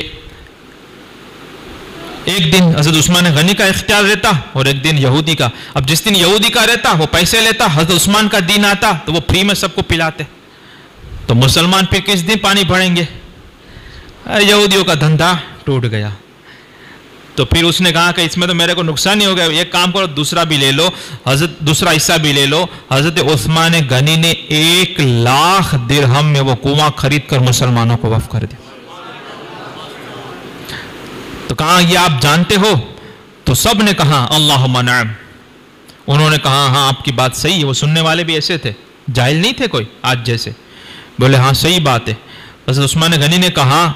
ایک دن حضرت عثمان غنی کا اختیار رہتا اور ایک دن یہودی کا۔ اب جس دن یہودی کا رہتا وہ پیسے لیتا، حضرت عثمان کا دن آتا تو وہ فری میں سب کو پلاتے، تو مسلمان پھر کس دن پانی بھریں گے؟ یہودیوں کا دھندا ٹوٹ گیا۔ تو پھر اس نے کہا کہ اس میں تو میرے کو نقصان ہی ہو گیا، ایک کام کرو دوسرا بھی لے لو، حضرت دوسرا حصہ بھی لے لو۔ حضرت عثمان غنی نے 1,00,000 درہم میں وہ کنواں خرید کر مسلمانوں کو وقف کر دیا۔ تو کہا یہ آپ جانتے ہو؟ تو سب نے کہا اللہم نعم۔ انہوں نے کہا ہاں آپ کی بات صحیح ہے۔ وہ سننے والے بھی ایسے تھے، جاہل نہیں تھے کوئی آج جیسے، بولے ہاں صحیح بات ہے۔ حضرت عثمان غنی نے کہا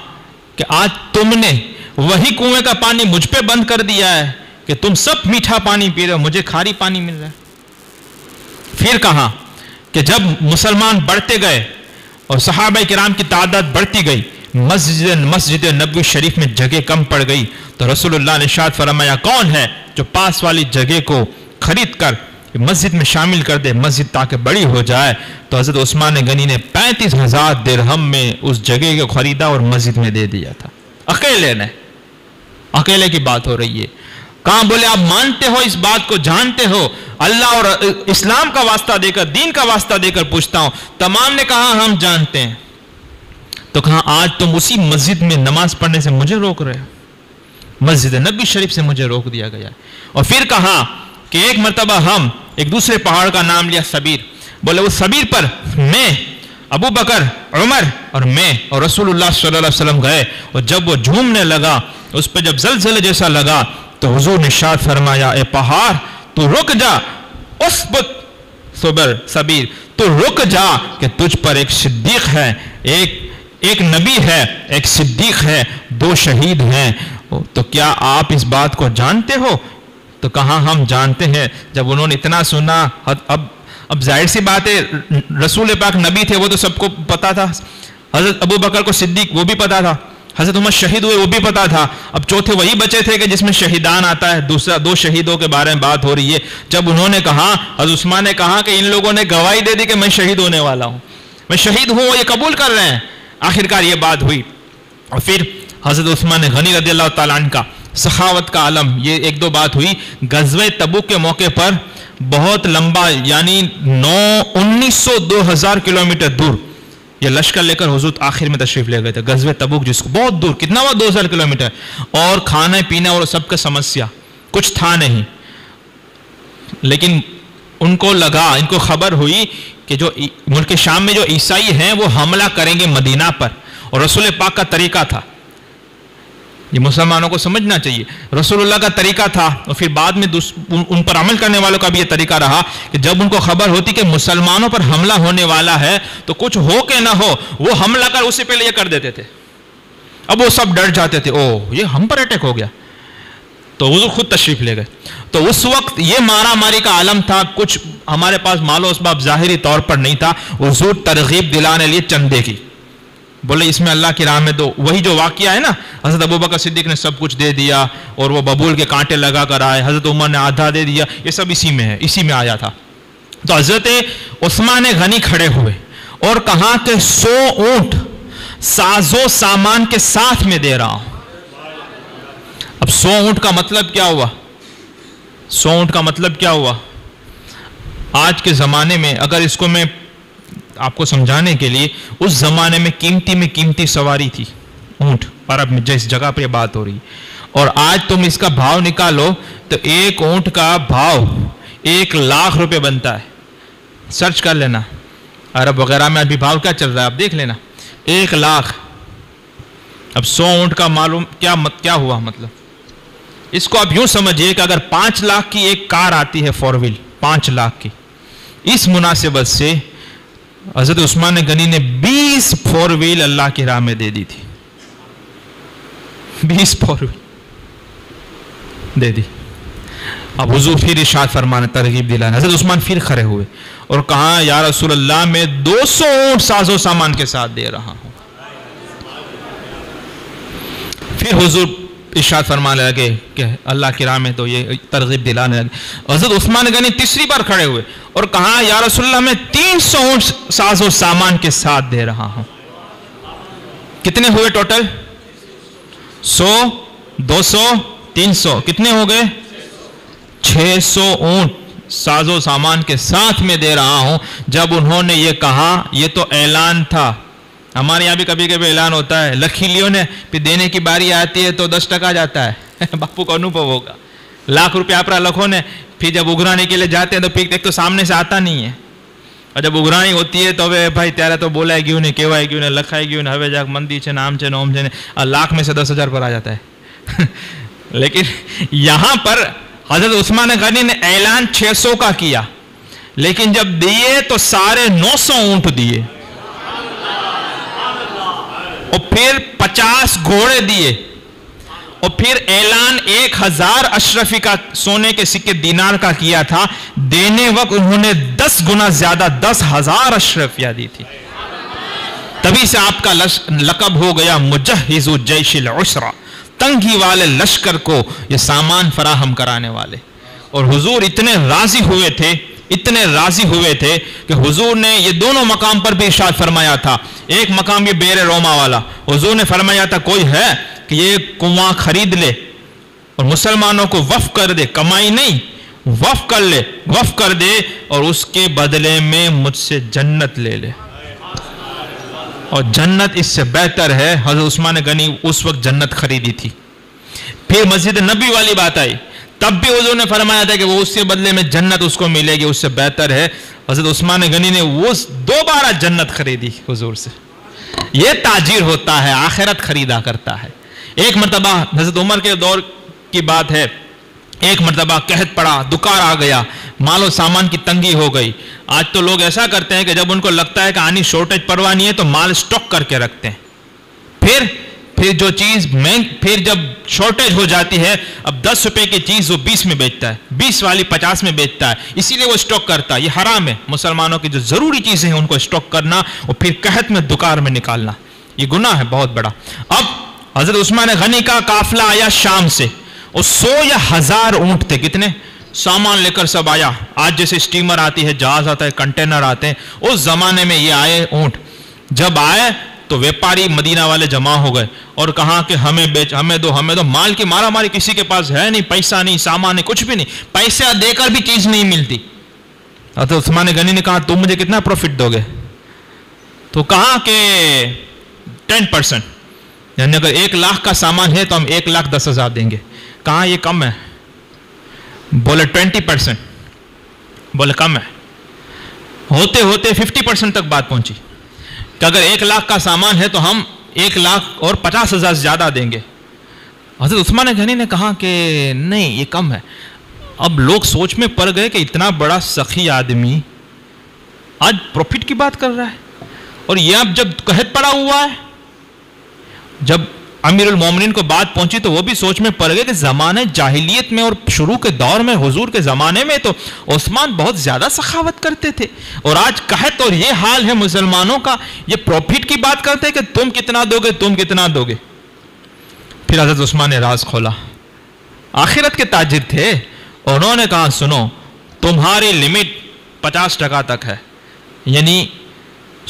کہ آج تم نے وہی کنویں کا پانی مجھ پہ بند کر دیا ہے کہ تم سب میٹھا پانی پی رہے ہو، مجھے کھاری پانی مل رہا ہے۔ پھر کہا کہ جب مسلمان بڑھتے گئے اور صحابہ کرام کی تعداد بڑھتی گئی، مسجد نبوی شریف میں جگہ کم پڑ گئی، تو رسول اللہ نے ارشاد فرمایا کون ہے جو پاس والی جگہ کو خرید کر کہ مسجد میں شامل کر دے مسجد تاکہ بڑی ہو جائے. تو حضرت عثمان غنی نے 35,000 درہم میں اس جگہ کو خریدا اور مسجد میں دے دیا تھا. اکیلے نے, اکیلے کی بات ہو رہی ہے. کہاں بولے آپ مانتے ہو اس بات کو, جانتے ہو؟ اللہ اور اسلام کا واسطہ دے کر, دین کا واسطہ دے کر پوچھتا ہوں. تمام نے کہا ہم جانتے ہیں. تو کہا آج تم اسی مسجد میں نماز پڑھنے سے مجھے روک رہے ہو, مسجد نبی شریف سے مجھے روک دیا گیا. اور پھر کہا کہ ایک مرتبہ ہم ایک دوسرے پہاڑ کا نام لیا سبیر. بولے وہ سبیر پر میں, ابو بکر, عمر اور میں اور رسول اللہ صلی اللہ علیہ وسلم گئے. اور جب وہ جھومنے لگا, اس پہ جب زلزلے جیسا لگا, تو حضور نے ارشاد فرمایا اے پہاڑ تو رک جا, اسبت صبر سبیر, تو رک جا کہ تجھ پر ایک صدیق ہے, ایک نبی ہے, ایک صدیق ہے, 2 شہید ہیں. تو کیا آپ اس بات کو جانتے ہو؟ تو کہاں ہم جانتے ہیں. جب انہوں نے اتنا سنا, اب ظاہر سی بات ہے, رسول پاک نبی تھے وہ تو سب کو پتا تھا, حضرت ابو بکر کو صدیق وہ بھی پتا تھا, حضرت عمر شہید ہوئے وہ بھی پتا تھا. اب چوتھے وہی بچے تھے کہ جس میں شہیدان آتا ہے, دوسرا 2 شہیدوں کے بارے میں بات ہو رہی ہے. جب انہوں نے کہا, حضرت عثمان نے کہا کہ ان لوگوں نے گواہی دے دی کہ میں شہید ہونے والا ہوں, میں شہید ہوں, یہ قبول کر رہے ہیں. آخرکار یہ بات ہوئی. اور پھر حضرت عثمان غنی رضی اللہ تعالیٰ عنہ کا سخاوت کا علم, یہ 1-2 بات ہوئی. غزوہ تبوک کے موقع پر بہت لمبا, یعنی 1900-2000 کلومیٹر دور یہ لشکر لے کر حضور آخر میں تشریف لے گئے تھے. غزوہ تبوک جس کو بہت دور, کتنا ہوا 2000 کلومیٹر, اور کھانے پینے اور سب کا سمسیا کچھ تھا نہیں. لیکن ان کو لگا, ان کو خبر ہوئی کہ جو ملک شام میں جو عیسائی ہیں وہ حملہ کریں گے مدینہ پر, اور رسول پاک کا طریقہ تھا, یہ مسلمانوں کو سمجھنا چاہیے, رسول اللہ کا طریقہ تھا. اور پھر بعد میں ان پر عمل کرنے والوں کا بھی یہ طریقہ رہا کہ جب ان کو خبر ہوتی کہ مسلمانوں پر حملہ ہونے والا ہے تو کچھ ہو کہ نہ ہو, وہ حملہ کر اس سے پہلے یہ کر دیتے تھے. اب وہ سب ڈر جاتے تھے, اوہ یہ ہم پر اٹیک ہو گیا, تو حضور خود تشریف لے گئے. تو اس وقت یہ مارا ماری کا عالم تھا, کچھ ہمارے پاس مال و اسباب ظاہری طور پر نہیں تھا. حضور ترغیب دلانے لیے چندے کی, بولے اس میں اللہ کی راہ میں دو. وہی جو واقعہ ہے نا, حضرت ابوبکر صدیق نے سب کچھ دے دیا اور وہ ببول کے کانٹے لگا کر آئے, حضرت عمر نے آدھا دے دیا, یہ سب اسی میں ہے, اسی میں آیا تھا. تو حضرت عثمان غنی کھڑے ہوئے اور کہا کہ 100 اونٹ ساز و سامان کے ساتھ میں دے رہا ہوں. اب 100 اونٹ کا مطلب کیا ہوا؟ 100 اونٹ کا مطلب کیا ہوا؟ آج کے زمانے میں اگر اس کو میں آپ کو سمجھانے کے لیے, اس زمانے میں قیمتی سواری تھی اونٹ, عرب میں جس جگہ پر یہ بات ہو رہی, اور آج تم اس کا بھاؤ نکالو تو ایک اونٹ کا بھاؤ 1 لاکھ روپے بنتا ہے. سرچ کر لینا عرب وغیرہ میں ابھی بھاؤ کیا چل رہا ہے, آپ دیکھ لینا 1 لاکھ. اب 100 اونٹ کا معلوم کیا ہوا مطلب؟ اس کو آپ یوں سمجھئے کہ اگر 5 لاکھ کی ایک کار آتی ہے 4 ویل, 5 لاکھ کی, اس مناسبت سے حضرت عثمان غنی نے 20 4 ویل اللہ کی راہ میں دے دی تھی. 20 4 ویل دے دی. اب حضور پھر ارشاد فرمانے, ترغیب دلانے, حضرت عثمان پھر کھڑے ہوئے اور کہا یا رسول اللہ میں 200 اونٹ ساز و سامان کے ساتھ دے رہا ہوں. پھر حضور ارشاد فرمانے لگے کہ اللہ کی راہ میں تو یہ ترغیب دلانے لگے. حضرت عثمان غنی تیسری بار کھڑے ہوئے اور کہا یا رسول اللہ میں 300 اونٹ ساز و سامان کے ساتھ دے رہا ہوں. کتنے ہوئے ٹوٹل؟ 100 200 300, کتنے ہو گئے؟ 600 اونٹ ساز و سامان کے ساتھ میں دے رہا ہوں. جب انہوں نے یہ کہا, یہ تو اعلان تھا, ہمارے یہاں بھی کبھی کبھی اعلان ہوتا ہے, لکھی لیوں نے پھر دینے کی باری آتی ہے تو 10% جاتا ہے. باپو کا انوبھو ہوگا, ₹1,00,000 آپ لکھوں نے, پھر جب اگرانے کے لیے جاتے ہیں تو پھر ایک تو سامنے سے آتا نہیں ہے, اور جب اگرانی ہوتی ہے تو بھائی تیارا تو بولا ہے کیوں نہیں, کہوا ہے کیوں نہیں, لکھا ہے کیوں نہیں, ہوے جاک مندی چھے نام چھے نوم چھے, لاکھ میں سے 10,000 پر آ جاتا ہے. لیکن یہاں پر حضرت عثمان غنی نے اعلان 600 کا کیا, لیکن جب دیے تو سارے 900 اونٹ دیے, اور پھر 50 گھوڑے دیے, اور پھر اعلان 1000 اشرفی کا سونے کے سکے دینار کا کیا تھا. دینے وقت انہوں نے 10 گنا زیادہ 10,000 اشرفیہ دی تھی. تبھی سے آپ کا لقب ہو گیا مجہز جیش العسرہ, تنگی والے لشکر کو یہ سامان فراہم کرانے والے. اور حضور اتنے راضی ہوئے تھے کہ حضور نے یہ دونوں مقام پر بھی ارشاد فرمایا تھا. ایک مقام یہ بیر روما والا، حضور نے فرمایا تھا کوئی ہے کہ یہ کنواں خرید لے اور مسلمانوں کو وقف کر دے، کمائی نہیں، وقف کر دے اور اس کے بدلے میں مجھ سے جنت لے لے. اور جنت اس سے بہتر ہے. حضرت عثمان غنی اس وقت جنت خریدی تھی. پھر مسجد نبی والی بات آئی، تب بھی حضور نے فرمایا تھا کہ وہ اس کے بدلے میں جنت اس کو ملے گی، اس سے بہتر ہے. حضرت عثمان غنی نے وہ دوبارہ جنت خریدی حضور سے. یہ تاجر ہوتا ہے، آخرت خریدا کرتا ہے. ایک مرتبہ حضرت عمر کے دور کی بات ہے، ایک مرتبہ قحط پڑا، دکار آ گیا، مال و سامان کی تنگی ہو گئی. آج تو لوگ ایسا کرتے ہیں کہ جب ان کو لگتا ہے کہ آنی شارٹیج پرواہ نہیں ہے تو مال سٹاک کر کے رکھتے ہیں. پھر جو چیز پھر جب شارٹیج ہو جاتی ہے، اب 10 روپے کی چیز وہ 20 میں بیچتا ہے، 20 والی 50 میں بیچتا ہے، اسی لیے وہ سٹاک کرتا ہے. یہ حرام ہے. مسلمانوں کی جو ضروری چیزیں ہیں ان کو سٹاک کرنا اور پھر قحط میں دکار میں نکالنا، یہ گناہ ہے بہت بڑا. اب حضرت عثمان غنی کا قافلہ آیا شام سے، اور 100 یا 1000 اونٹ تھے. کتنے؟ سامان لے کر سب آیا. آج جیسے اسٹیمر آتی ہے، جہاز آتا ہے، کنٹینر آتے ہیں، اس زمانے میں یہ آئے اونٹ. جب آئے تو ویپاری مدینہ والے جمع ہو گئے اور کہا کہ ہمیں دو. مال کی مارا ماری، کسی کے پاس ہے نہیں، پیسہ نہیں، سامان نہیں، کچھ بھی نہیں، پیسہ دے کر بھی چیز نہیں ملتی. حضرت عثمان غنی نے کہا تم مجھے کتنا پروفٹ دو گے؟ تو کہا کہ 10%، یعنی اگر 1 لاکھ کا سامان ہے تو ہم 1,10,000 دیں گے. کہاں یہ کم ہے؟ بولے 20%. بولے کم ہے. ہوتے 50% تک بات پہنچی کہ اگر 1 لاکھ کا سامان ہے تو ہم 1,50,000 زیادہ دیں گے. حضرت عثمان غنی نے کہا کہ نہیں، یہ کم ہے. اب لوگ سوچ میں پڑ گئے کہ اتنا بڑا سخی آدمی آج پروفٹ کی بات کر رہا ہے. اور یہ اب جب قحط پڑا ہوا ہے، جب امیر المومنین کو بات پہنچی تو وہ بھی سوچ میں پڑ گئے کہ زمانے جاہلیت میں اور شروع کے دور میں حضور کے زمانے میں تو عثمان بہت زیادہ سخاوت کرتے تھے، اور آج قحط اور یہ حال ہے مسلمانوں کا. یہ پروفٹ کی بات کرتے ہیں کہ تم کتنا دو گے. پھر حضرت عثمان نے راز کھولا. آخرت کے تاجر تھے. انہوں نے کہا سنو، تمہاری لمٹ 50% تک ہے، یعنی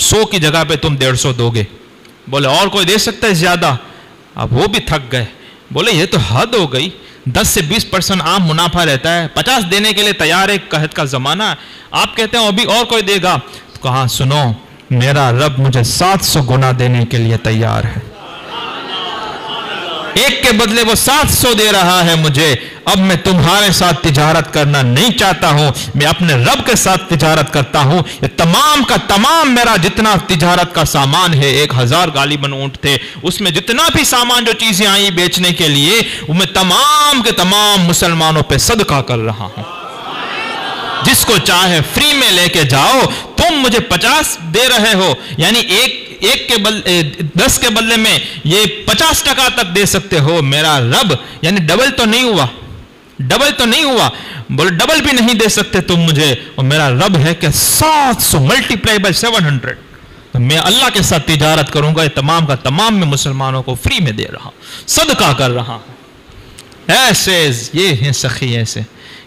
100 کی جگہ پہ تم 150 دو گے. بولے اور کوئی دے سکتا ہے زیادہ؟ اب وہ بھی تھک گئے. بولے یہ تو حد ہو گئی. 10 سے 20% عام منافع رہتا ہے، 50 دینے کے لیے تیار ہے. قحط کا زمانہ ہے، آپ کہتے ہیں ابھی اور کوئی دے گا. تو کہا سنو، میرا رب مجھے 700 گنا دینے کے لیے تیار ہے. ایک کے بدلے وہ 700 دے رہا ہے مجھے. اب میں تمہارے ساتھ تجارت کرنا نہیں چاہتا ہوں، میں اپنے رب کے ساتھ تجارت کرتا ہوں. یہ تمام کا تمام میرا جتنا تجارت کا سامان ہے، 1000 غالباً اونٹ تھے، اس میں جتنا بھی سامان جو چیزیں آئیں بیچنے کے لیے، وہ میں تمام کے تمام مسلمانوں پہ صدقہ کر رہا ہوں. جس کو چاہے فری میں لے کے جاؤ. تم مجھے 50 دے رہے ہو، یعنی 10 کے بدلے میں یہ 50% تک دے سکتے ہو. میرا رب، یعنی ڈبل تو نہیں ہوا. بولے ڈبل بھی نہیں دے سکتے تم مجھے، اور میرا رب ہے کہ 700 ملٹیپلائی بائی 700. میں اللہ کے ساتھ تجارت کروں گا. یہ تمام کا تمام میں مسلمانوں کو فری میں دے رہا ہوں، صدقہ کر رہا ہوں. ایسے یہ ہیں سخی، ایسے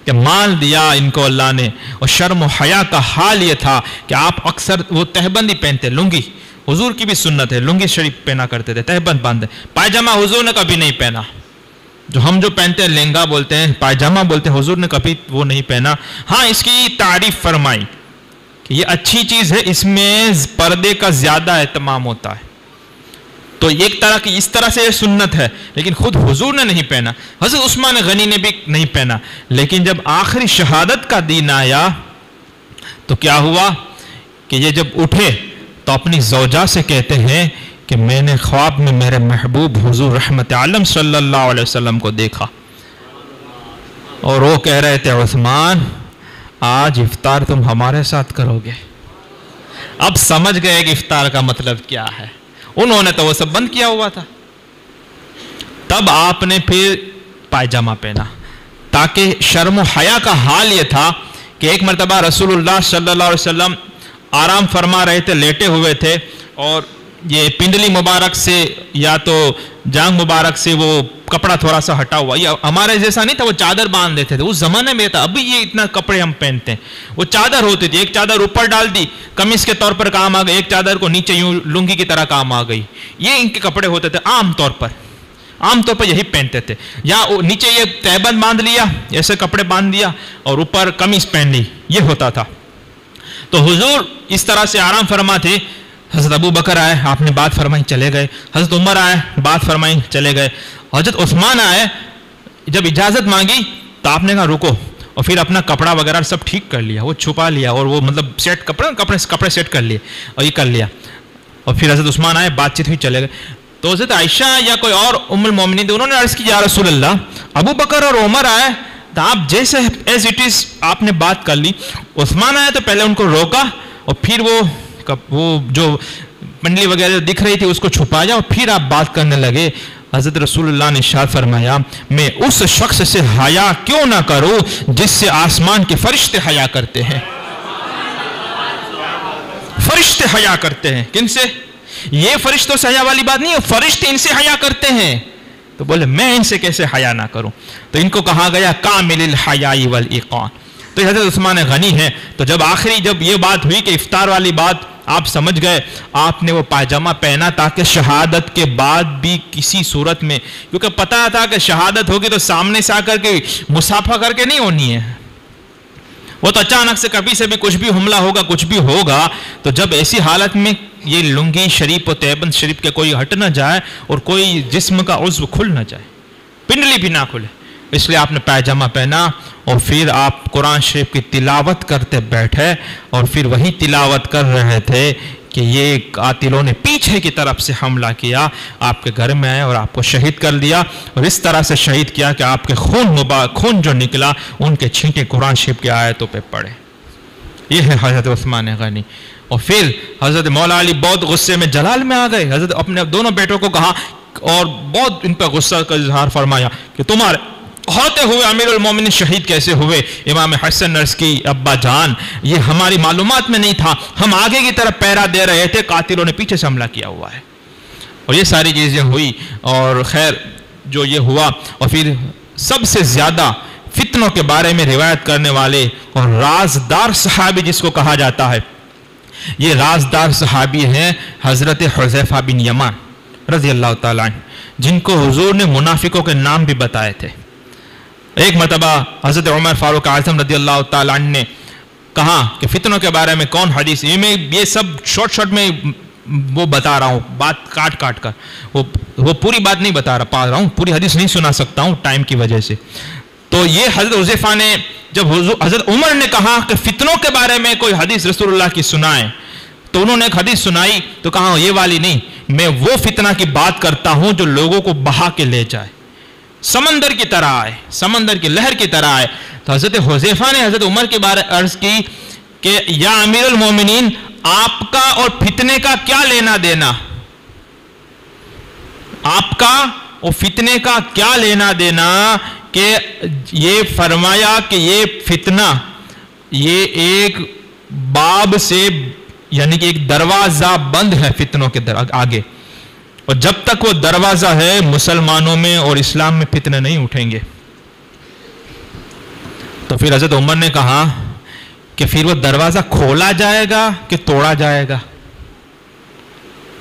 کہ مال دیا ان کو اللہ نے. اور شرم و حیا کا حال یہ تھا کہ آپ اکثر وہ تہبندی پہنتے، لنگی حضور کی بھی سنت ہے، لنگی شریف پہنا کرتے تھے، تہبند باندھے. پائجامہ حضور نے کبھی نہیں پہنا. جو ہم جو پہنتے ہیں لہنگا بولتے ہیں، پائجامہ بولتے ہیں، حضور نے کبھی وہ نہیں پہنا. ہاں اس کی تعریف فرمائی کہ یہ اچھی چیز ہے، اس میں پردے کا زیادہ اہتمام ہوتا ہے. تو ایک طرح کی اس طرح سے یہ سنت ہے، لیکن خود حضور نے نہیں پہنا. حضرت عثمان غنی نے بھی نہیں پہنا. لیکن جب آخری شہادت کا دن آیا تو کیا ہوا کہ یہ جب اٹھے تو اپنی زوجہ سے کہتے ہیں کہ میں نے خواب میں میرے محبوب حضور رحمت عالم صلی اللہ علیہ وسلم کو دیکھا، اور وہ کہہ رہے تھے عثمان آج افطار تم ہمارے ساتھ کرو گے. اب سمجھ گئے کہ افطار کا مطلب کیا ہے. انہوں نے تو وہ سب بند کیا ہوا تھا. تب آپ نے پھر پائجامہ پہنا، تاکہ شرم و حیا کا حال یہ تھا کہ ایک مرتبہ رسول اللہ صلی اللہ علیہ وسلم آرام فرما رہے تھے، لیٹے ہوئے تھے، اور یہ پنڈلی مبارک سے یا تو جانگ مبارک سے وہ کپڑا تھوڑا سا ہٹا ہوا، یا ہمارے جیسا نہیں تھا، وہ چادر باندھ دیتے تھے اس زمانے میں تھا. ابھی یہ اتنا کپڑے ہم پہنتے ہیں، وہ چادر ہوتی تھی، ایک چادر اوپر ڈال دی قمیص کے طور پر کام آ گئی، ایک چادر کو نیچے یوں لنگی کی طرح کام آ گئی. یہ ان کے کپڑے ہوتے تھے عام طور پر یہی پہنتے تھے. یا نیچے یہ تہبند باندھ لیا، ایسے کپڑے باندھ دیا، اور اوپر قمیص پہن لی، یہ ہوتا تھا. تو حضور اس طرح سے آرام فرما تھے. حضرت ابو بکر آئے، آپ نے بات فرمائی، چلے گئے. حضرت عمر آئے، بات فرمائی، چلے گئے. حضرت عثمان آئے، جب اجازت مانگی تو آپ نے کہا رکو، اور پھر اپنا کپڑا وغیرہ سب ٹھیک کر لیا، وہ چھپا لیا، اور وہ مطلب سیٹ کپڑے سیٹ کر لیے اور یہ کر لیا. اور پھر حضرت عثمان آئے، بات چیت ہوئی، چلے گئے. تو حضرت عائشہ یا کوئی اور ام المومنین تھے، انہوں نے عرض کی یا رسول اللہ، ابو بکر اور عمر آئے تو آپ جیسے ایز اٹ از آپ نے بات کر لی. عثمان آئے تو پہلے ان کو روکا، اور پھر وہ جو پنڈلی وغیرہ دکھ رہی تھی اس کو چھپایا، اور پھر آپ بات کرنے لگے. حضرت رسول اللہ نے ارشاد فرمایا میں اس شخص سے حیا کیوں نہ کروں جس سے آسمان کے فرشتے حیا کرتے ہیں. فرشتے حیا کرتے ہیں، کن سے؟ یہ فرشتوں سے حیا والی بات نہیں ہے، فرشتے ان سے حیا کرتے ہیں. تو بولے میں ان سے کیسے حیا نہ کروں؟ تو ان کو کہا گیا کامل الحیاء والایقان. تو حضرت عثمان غنی ہے. تو جب یہ بات ہوئی کہ افطار والی بات آپ سمجھ گئے، آپ نے وہ پاجامہ پہنا تاکہ شہادت کے بعد بھی کسی صورت میں، کیونکہ پتا تھا کہ شہادت ہوگی تو سامنے سے آ کر کے مصافحہ کر کے نہیں ہونی ہے، وہ تو اچانک سے کبھی سے بھی کچھ بھی حملہ ہوگا، کچھ بھی ہوگا. تو جب ایسی حالت میں یہ لنگی شریف اور تہبند شریف کے کوئی ہٹ نہ جائے اور کوئی جسم کا عضو کھل نہ جائے، پنڈلی بھی نہ کھلے، اس لیے آپ نے پائجامہ پہنا. اور پھر آپ قرآن شریف کی تلاوت کرتے بیٹھے، اور پھر وہی تلاوت کر رہے تھے کہ یہ قاتلوں نے پیچھے کی طرف سے حملہ کیا، آپ کے گھر میں آئے اور آپ کو شہید کر دیا، اور اس طرح سے شہید کیا کہ آپ کے خون جو نکلا ان کے چھینٹے قرآن شریف کی آیتوں پہ پڑے. یہ ہے حضرت عثمان غنی. اور پھر حضرت مولا علی بہت غصے میں جلال میں آ گئے. حضرت اپنے دونوں بیٹوں کو کہا اور بہت ان پہ غصہ کا اظہار فرمایا کہ تمہارے ہوتے ہوئے امیر المومنین شہید کیسے ہوئے؟ امام حسن نرس کی ابا جان، یہ ہماری معلومات میں نہیں تھا، ہم آگے کی طرف پیرا دے رہے تھے، قاتلوں نے پیچھے سے حملہ کیا ہوا ہے. اور یہ ساری چیزیں ہوئی، اور خیر جو یہ ہوا. اور پھر سب سے زیادہ فتنوں کے بارے میں روایت کرنے والے اور رازدار صحابی جس کو کہا جاتا ہے، یہ رازدار صحابی ہیں حضرت حذیفہ بن یمان رضی اللہ تعالیٰ عنہ، جن کو حضور نے منافقوں کے نام بھی بتائے تھے. ایک مرتبہ حضرت عمر فاروق اعظم رضی اللہ تعالیٰ عنہ نے کہا کہ فتنوں کے بارے میں کون حدیث، یہ سب شارٹ میں وہ بتا رہا ہوں، بات کاٹ کر وہ پوری بات نہیں بتا پا رہا ہوں، پوری حدیث نہیں سنا سکتا ہوں ٹائم کی وجہ سے. تو یہ حضرت حذیفہ نے جب حضرت عمر نے کہا کہ فتنوں کے بارے میں کوئی حدیث رسول اللہ کی سنائے، تو انہوں نے ایک حدیث سنائی تو کہا یہ والی نہیں، میں وہ فتنہ کی بات کرتا ہوں جو لوگوں کو بہا کے لے جائے، سمندر کی طرح آئے، سمندر کی لہر کی طرح آئے. تو حضرت حذیفہ نے حضرت عمر کے بارے عرض کی کہ یا امیر المومنین، آپ کا اور فتنے کا کیا لینا دینا؟ آپ کا اور فتنے کا کیا لینا دینا کہ یہ فرمایا کہ یہ فتنہ یہ ایک باب سے، یعنی کہ ایک دروازہ بند ہے فتنوں کے آگے، اور جب تک وہ دروازہ ہے مسلمانوں میں اور اسلام میں فتنے نہیں اٹھیں گے. تو پھر حضرت عمر نے کہا کہ پھر وہ دروازہ کھولا جائے گا کہ توڑا جائے گا؟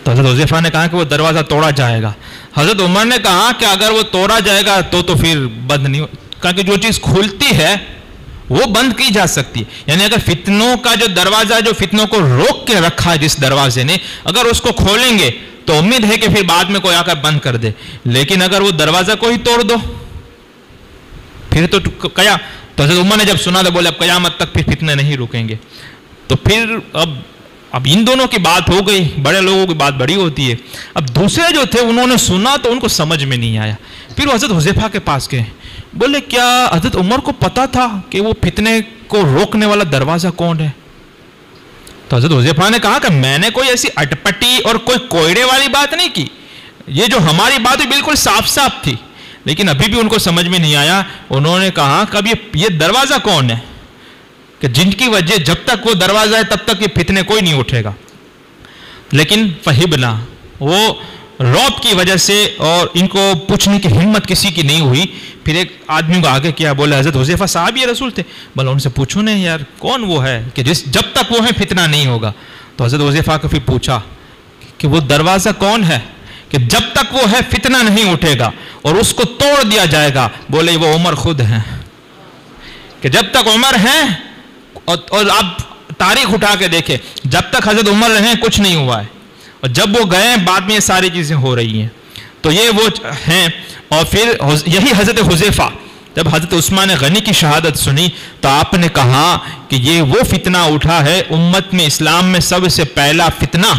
تو حضرت حذیفہ نے کہا کہ وہ دروازہ توڑا جائے گا. حضرت عمر نے کہا کہ اگر وہ توڑا جائے گا تو پھر بند نہیں، کہا کہ جو چیز کھلتی ہے وہ بند کی جا سکتی ہے. یعنی اگر فتنوں کا جو دروازہ جو فتنوں کو روک کے رکھا ہے جس دروازے نے، اگر اس کو کھولیں گے تو امید ہے کہ پھر بعد میں کوئی آ کر بند کر دے، لیکن اگر وہ دروازہ کو ہی توڑ دو پھر تو کیا؟ تو حضرت عمر نے جب سنا تو بولے اب قیامت تک پھر فتنے نہیں رکیں گے. تو پھر اب ان دونوں کی بات ہو گئی، بڑے لوگوں کی بات بڑی ہوتی ہے. اب دوسرے جو تھے انہوں نے سنا تو ان کو سمجھ میں نہیں آیا، پھر وہ حضرت حذیفہ کے پاس گئے، بولے کیا حضرت عمر کو پتا تھا کہ وہ فتنے کو روکنے والا دروازہ کون ہے؟ تو حضرت حذیفہ نے کہا کہ میں نے کوئی ایسی اٹپٹی اور کوئی کوئڑے والی بات نہیں کی، یہ جو ہماری بات بالکل صاف صاف تھی، لیکن ابھی بھی ان کو سمجھ میں نہیں آیا. انہوں نے کہا کہ اب یہ دروازہ کون ہے کہ جن کی وجہ جب تک وہ دروازہ ہے تب تک یہ فتنے کوئی نہیں اٹھے گا. لیکن فہبنا وہ رعب کی وجہ سے، اور ان کو پوچھنے کی ہمت کسی کی نہیں ہوئی. پھر ایک آدمی کو آگے کیا، بولے حضرت حذیفہ صحابی رسول تھے، بولا ان سے پوچھو نہیں یار کون وہ ہے کہ جب تک وہ ہے فتنہ نہیں ہوگا. تو حضرت حذیفہ کو پھر پوچھا کہ وہ دروازہ کون ہے کہ جب تک وہ ہے فتنہ نہیں اٹھے گا اور اس کو توڑ دیا جائے گا. بولے وہ عمر خود ہیں، کہ جب تک عمر ہیں، اور آپ تاریخ اٹھا کے دیکھیں، جب تک حضرت عمر رہے کچھ نہیں ہوا ہے، اور جب وہ گئے بعد میں یہ ساری چیزیں ہو رہی ہیں. تو یہ وہ ہیں. اور پھر یہی حضرت حذیفہ جب حضرت عثمان غنی کی شہادت سنی تو آپ نے کہا کہ یہ وہ فتنہ اٹھا ہے امت میں، اسلام میں سب سے پہلا فتنہ،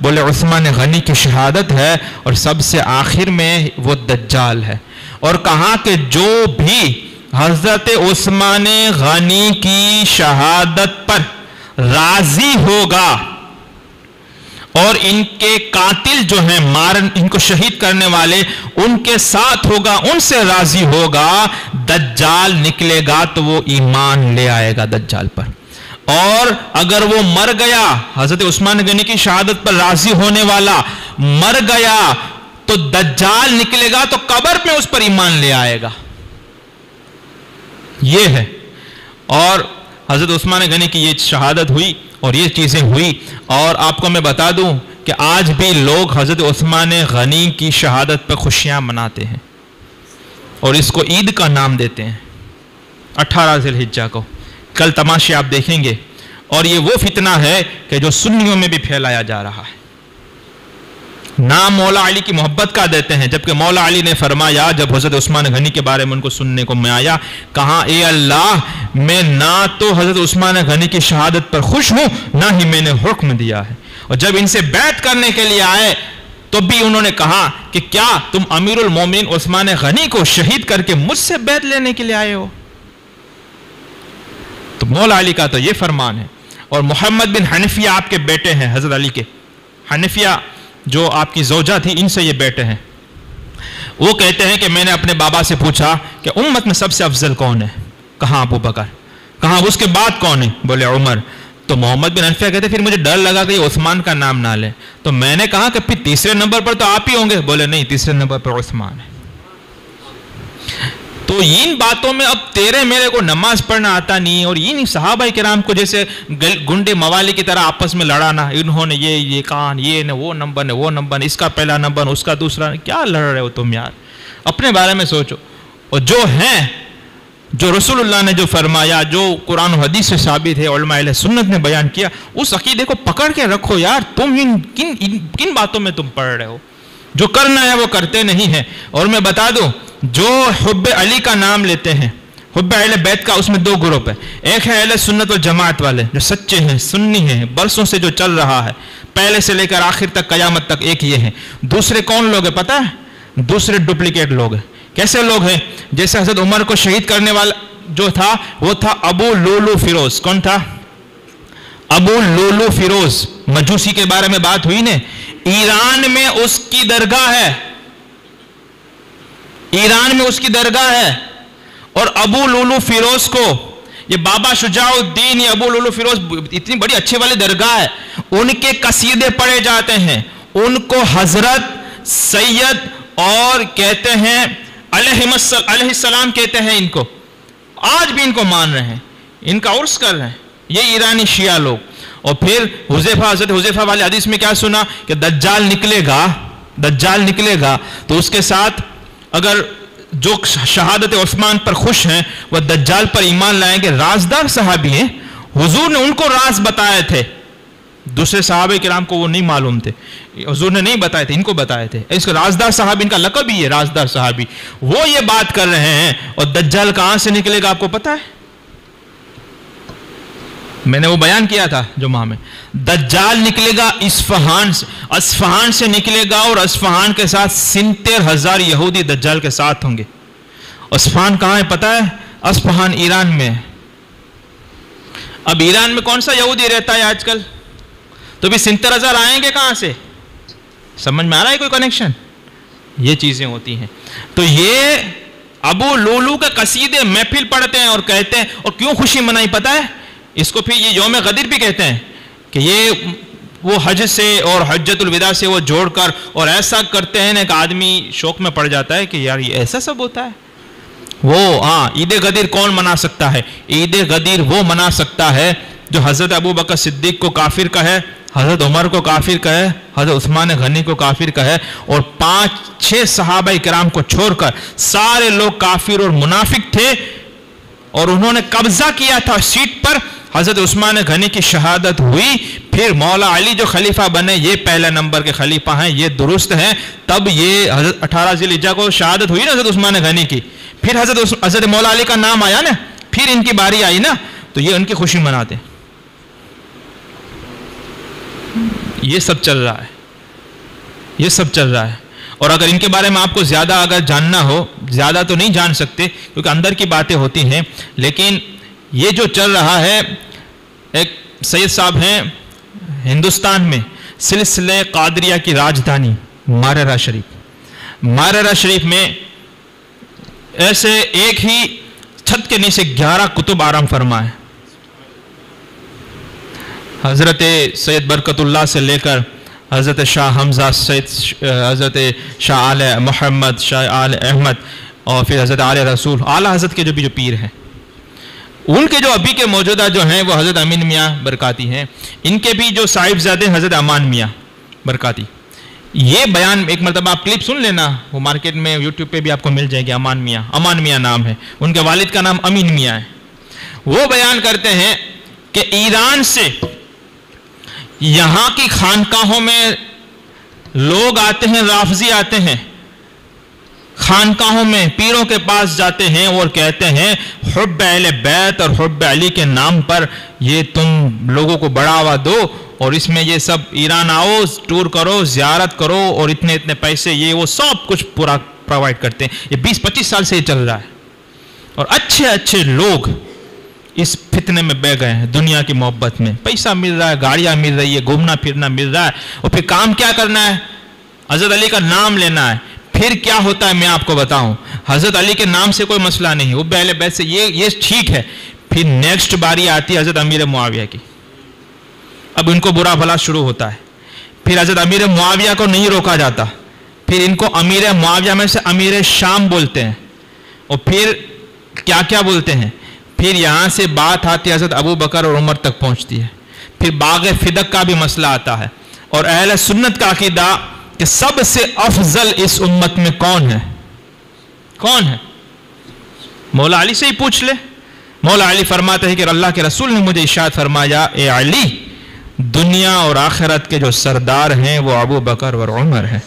بولے عثمان غنی کی شہادت ہے، اور سب سے آخر میں وہ دجال ہے. اور کہا کہ جو بھی حضرت عثمان غنی کی شہادت پر راضی ہوگا اور ان کے قاتل جو ہیں ان کو شہید کرنے والے ان کے ساتھ ہوگا، ان سے راضی ہوگا، دجال نکلے گا تو وہ ایمان لے آئے گا دجال پر. اور اگر وہ مر گیا، حضرت عثمان غنی کی شہادت پر راضی ہونے والا مر گیا تو دجال نکلے گا تو قبر میں اس پر ایمان لے آئے گا. یہ ہے. اور حضرت عثمان غنی کی یہ شہادت ہوئی اور یہ چیزیں ہوئی. اور آپ کو میں بتا دوں کہ آج بھی لوگ حضرت عثمان غنی کی شہادت پہ خوشیاں مناتے ہیں اور اس کو عید کا نام دیتے ہیں 18 ذی الحجہ کو. کل تماشے آپ دیکھیں گے. اور یہ وہ فتنہ ہے کہ جو سنیوں میں بھی پھیلایا جا رہا ہے. نام مولا علی کی محبت کا دیتے ہیں، جبکہ مولا علی نے فرمایا جب حضرت عثمان غنی کے بارے میں ان کو سننے کو میں آیا، کہا اے اللہ میں نہ تو حضرت عثمان غنی کی شہادت پر خوش ہوں نہ ہی میں نے حکم دیا ہے. اور جب ان سے بیعت کرنے کے لیے آئے تو بھی انہوں نے کہا کہ کیا تم امیر المومنین عثمان غنی کو شہید کر کے مجھ سے بیعت لینے کے لیے آئے ہو؟ تو مولا علی کا تو یہ فرمان ہے. اور محمد بن حنفیہ آپ کے بیٹے ہیں حضرت علی کے، حنفیہ جو آپ کی زوجہ تھی ان سے یہ بیٹے ہیں. وہ کہتے ہیں کہ میں نے اپنے بابا سے پوچھا کہ امت میں سب سے افضل کون ہے؟ کہاں ابو بکر. کہاں اس کے بعد کون ہے؟ بولے عمر. تو محمد بن حنفیہ کہتے پھر مجھے ڈر لگا کہ یہ عثمان کا نام نہ لے، تو میں نے کہا کہ پھر تیسرے نمبر پر تو آپ ہی ہوں گے. بولے نہیں، تیسرے نمبر پر عثمان ہے. تو ان باتوں میں اب تیرے میرے کو نماز پڑھنا آتا نہیں، اور ان صحابہ کرام کو جیسے گنڈے موالی کی طرح آپس میں لڑانا، انہوں نے یہ کہا، یہ نے وہ نمبر نے وہ نمبر، اس کا پہلا نمبر اس کا دوسرا. کیا لڑ رہے ہو تم یار؟ اپنے بارے میں سوچو. اور جو ہیں، جو رسول اللہ نے جو فرمایا، جو قرآن و حدیث سے ثابت ہے، علماء اہل سنت نے بیان کیا، اس عقیدے کو پکڑ کے رکھو یار. تم کن باتوں میں تم پڑھ رہے ہو؟ جو کرنا ہے وہ کرتے نہیں ہیں. اور میں بتا دوں، جو حب علی کا نام لیتے ہیں، حب اہل بیت کا، اس میں دو گروپ ہیں. ایک ہے اہل سنت و جماعت والے جو سچے ہیں، سنی ہیں، برسوں سے جو چل رہا ہے، پہلے سے لے کر آخر تک قیامت تک ایک یہ ہیں. دوسرے کون لوگ ہیں پتہ ہے؟ دوسرے ڈپلیکیٹ لوگ ہیں. کیسے لوگ ہیں؟ جیسے حضرت عمر کو شہید کرنے والا جو تھا وہ تھا ابو لولو فیروز. کون تھا؟ ابو لولو فیروز. مجوسی کے بارے میں بات ہوئی نے. ایران میں اس کی درگاہ ہے، ایران میں اس کی درگاہ ہے. اور ابو لولو فیروز کو یہ بابا شجاع الدین، یہ ابو لولو فیروز اتنی بڑی اچھی والی درگاہ ہے، ان کے قصیدے پڑھے جاتے ہیں. ان کو حضرت سید اور کہتے ہیں علیہ السلام کہتے ہیں. ان کو آج بھی ان کو مان رہے ہیں، ان کا عرس کر رہے ہیں یہ ایرانی شیعہ لوگ. اور پھر حضرت حذیفہ والے حدیث میں کیا سنا کہ دجال نکلے گا، دجال نکلے گا تو اس کے ساتھ اگر جو شہادت عثمان پر خوش ہیں وہ دجال پر ایمان لائیں گے. رازدار صحابی ہیں، حضور نے ان کو راز بتائے تھے، دوسرے صحابہ کرام کو وہ نہیں معلوم تھے، حضور نے نہیں بتائے تھے، ان کو بتائے تھے. اس کو رازدار صحابی، ان کا لقب ہی ہے رازدار صحابی. وہ یہ بات کر رہے ہیں. اور دجال کہاں سے نکلے گا آپ کو پتا ہے؟ میں نے وہ بیان کیا تھا جمعہ میں. دجال نکلے گا اصفہان سے، اصفہان سے نکلے گا، اور اصفہان کے ساتھ 70,000 یہودی دجال کے ساتھ ہوں گے. اصفہان کہاں ہے پتا ہے؟ اصفہان ایران میں. اب ایران میں کون سا یہودی رہتا ہے آج کل؟ تو بھی 70,000 آئیں گے کہاں سے؟ سمجھ میں آ رہا ہے کوئی کنیکشن؟ یہ چیزیں ہوتی ہیں. تو یہ ابو لولو کے قصیدے محفل پڑھتے ہیں اور کہتے ہیں. اور کیوں خوشی منائی پتہ ہے؟ اس کو پھر یہ یوم غدر بھی کہتے ہیں کہ یہ وہ حج سے اور حجۃ الوداع سے وہ جوڑ کر اور ایسا کرتے ہیں کہ آدمی شوق میں پڑ جاتا ہے کہ یار یہ ایسا سب ہوتا ہے. وہ عید غدیر کون منا سکتا ہے؟ عید غدیر وہ منا سکتا ہے جو حضرت ابو بکر صدیق کو کافر کہے، حضرت عمر کو کافر کہے، حضرت عثمان غنی کو کافر کہے، اور 5-6 صحابہ کرام کو چھوڑ کر سارے لوگ کافر اور منافق تھے اور انہوں نے قبضہ کیا تھا سیٹ پر. حضرت عثمان غنی کی شہادت ہوئی، پھر مولا علی جو خلیفہ بنے، یہ پہلے نمبر کے خلیفہ ہیں، یہ درست ہیں. تب یہ حضرت 18 ذی الحجہ کو شہادت ہوئی نا حضرت عثمان غنی کی، پھر حضرت مولا علی کا نام آیا نا، پھر ان کی باری آئی نا، تو یہ ان کی خوشی مناتے ہیں. یہ سب چل رہا ہے، یہ سب چل رہا ہے. اور اگر ان کے بارے میں آپ کو زیادہ اگر جاننا ہو، زیادہ تو نہیں جان سکتے کیونکہ اندر کی باتیں ہوتی ہیں، لیکن یہ جو چل رہا ہے، ایک سید صاحب ہیں ہندوستان میں سلسلہ قادریہ کی راجدھانی ماررہ شریف، ماررہ شریف میں ایسے ایک ہی چھت کے نیچے 11 کتب آرام فرما ہے. حضرت سید برکت اللہ سے لے کر حضرت شاہ حمزہ، حضرت شاہ آل محمد، شاہ آل احمد، اور پھر حضرت آل رسول، اعلیٰ حضرت کے جو پیر ہیں، ان کے جو ابھی کے موجودہ جو ہیں وہ حضرت امین میاں برکاتی ہیں. ان کے بھی جو صاحبزادے حضرت امان میاں برکاتی. یہ بیان ایک مرتبہ آپ کلپ سن لینا، وہ مارکیٹ میں یوٹیوب پہ بھی آپ کو مل جائے گی. امان میاں نام ہے، ان کے والد کا نام امین میاں ہے. وہ بیان کرتے ہیں کہ ایران سے یہاں کی خانقاہوں میں لوگ آتے ہیں، رافضی آتے ہیں، خانقاہوں میں پیروں کے پاس جاتے ہیں اور کہتے ہیں حب اہل بیت اور حب علی کے نام پر یہ تم لوگوں کو بڑھاوا دو، اور اس میں یہ سب ایران آؤ، ٹور کرو، زیارت کرو، اور اتنے پیسے یہ وہ سب کچھ پورا پرووائڈ کرتے ہیں. یہ 20-25 سال سے یہ چل رہا ہے، اور اچھے لوگ اس فتنے میں بہ گئے ہیں. دنیا کی محبت میں پیسہ مل رہا ہے، گاڑیاں مل رہی ہے، گھومنا پھرنا مل رہا ہے، اور پھر کام کیا کرنا ہے؟ حضرت علی کا نام لینا ہے. پھر کیا ہوتا ہے میں آپ کو بتاؤں. حضرت علی کے نام سے کوئی مسئلہ نہیں، وہ اہل بیت سے یہ ٹھیک ہے. پھر نیکسٹ باری آتی ہے حضرت امیر معاویہ کی. اب ان کو برا بھلا شروع ہوتا ہے. پھر حضرت امیر معاویہ کو نہیں روکا جاتا، پھر ان کو امیر معاویہ میں سے امیر شام بولتے ہیں، اور پھر کیا بولتے ہیں. پھر یہاں سے بات آتی ہے حضرت ابو بکر اور عمر تک پہنچتی ہے. پھر باغ فدق کا بھی مسئلہ آتا ہے. اور اہل سنت کا عقیدہ کہ سب سے افضل اس امت میں کون ہے؟ مولا علی سے ہی پوچھ لے. مولا علی فرماتے ہیں کہ اللہ کے رسول نے مجھے ارشاد فرمایا، اے علی، دنیا اور آخرت کے جو سردار ہیں وہ ابو بکر اور عمر ہیں.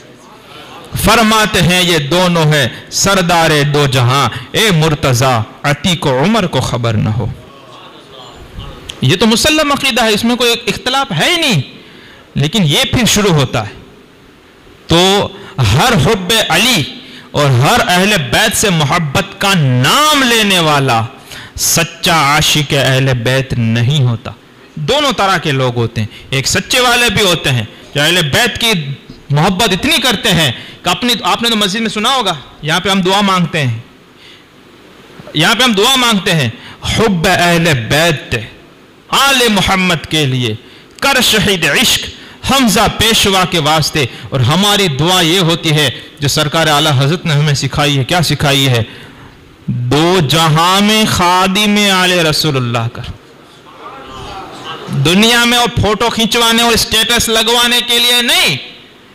فرماتے ہیں یہ دونوں ہیں سردار دو جہاں، اے مرتضی عتیق و عمر کو خبر نہ ہو. یہ تو مسلم عقیدہ ہے، اس میں کوئی اختلاف ہے ہی نہیں. لیکن یہ پھر شروع ہوتا ہے. تو ہر حب علی اور ہر اہل بیت سے محبت کا نام لینے والا سچا عاشق اہل بیت نہیں ہوتا. دونوں طرح کے لوگ ہوتے ہیں. ایک سچے والے بھی ہوتے ہیں جو اہل بیت کی محبت اتنی کرتے ہیں کہ آپ نے تو مسجد میں سنا ہوگا، یہاں پہ ہم دعا مانگتے ہیں، حب اہل بیت آل محمد کے لیے کر شہید عشق حمزہ پیشوا کے واسطے. اور ہماری دعا یہ ہوتی ہے جو سرکار اعلیٰ حضرت نے ہمیں سکھائی ہے. کیا سکھائی ہے؟ دو جہاں میں خادم آل رسول اللہ کر. دنیا میں اور فوٹو کھینچوانے اور اسٹیٹس لگوانے کے لیے نہیں،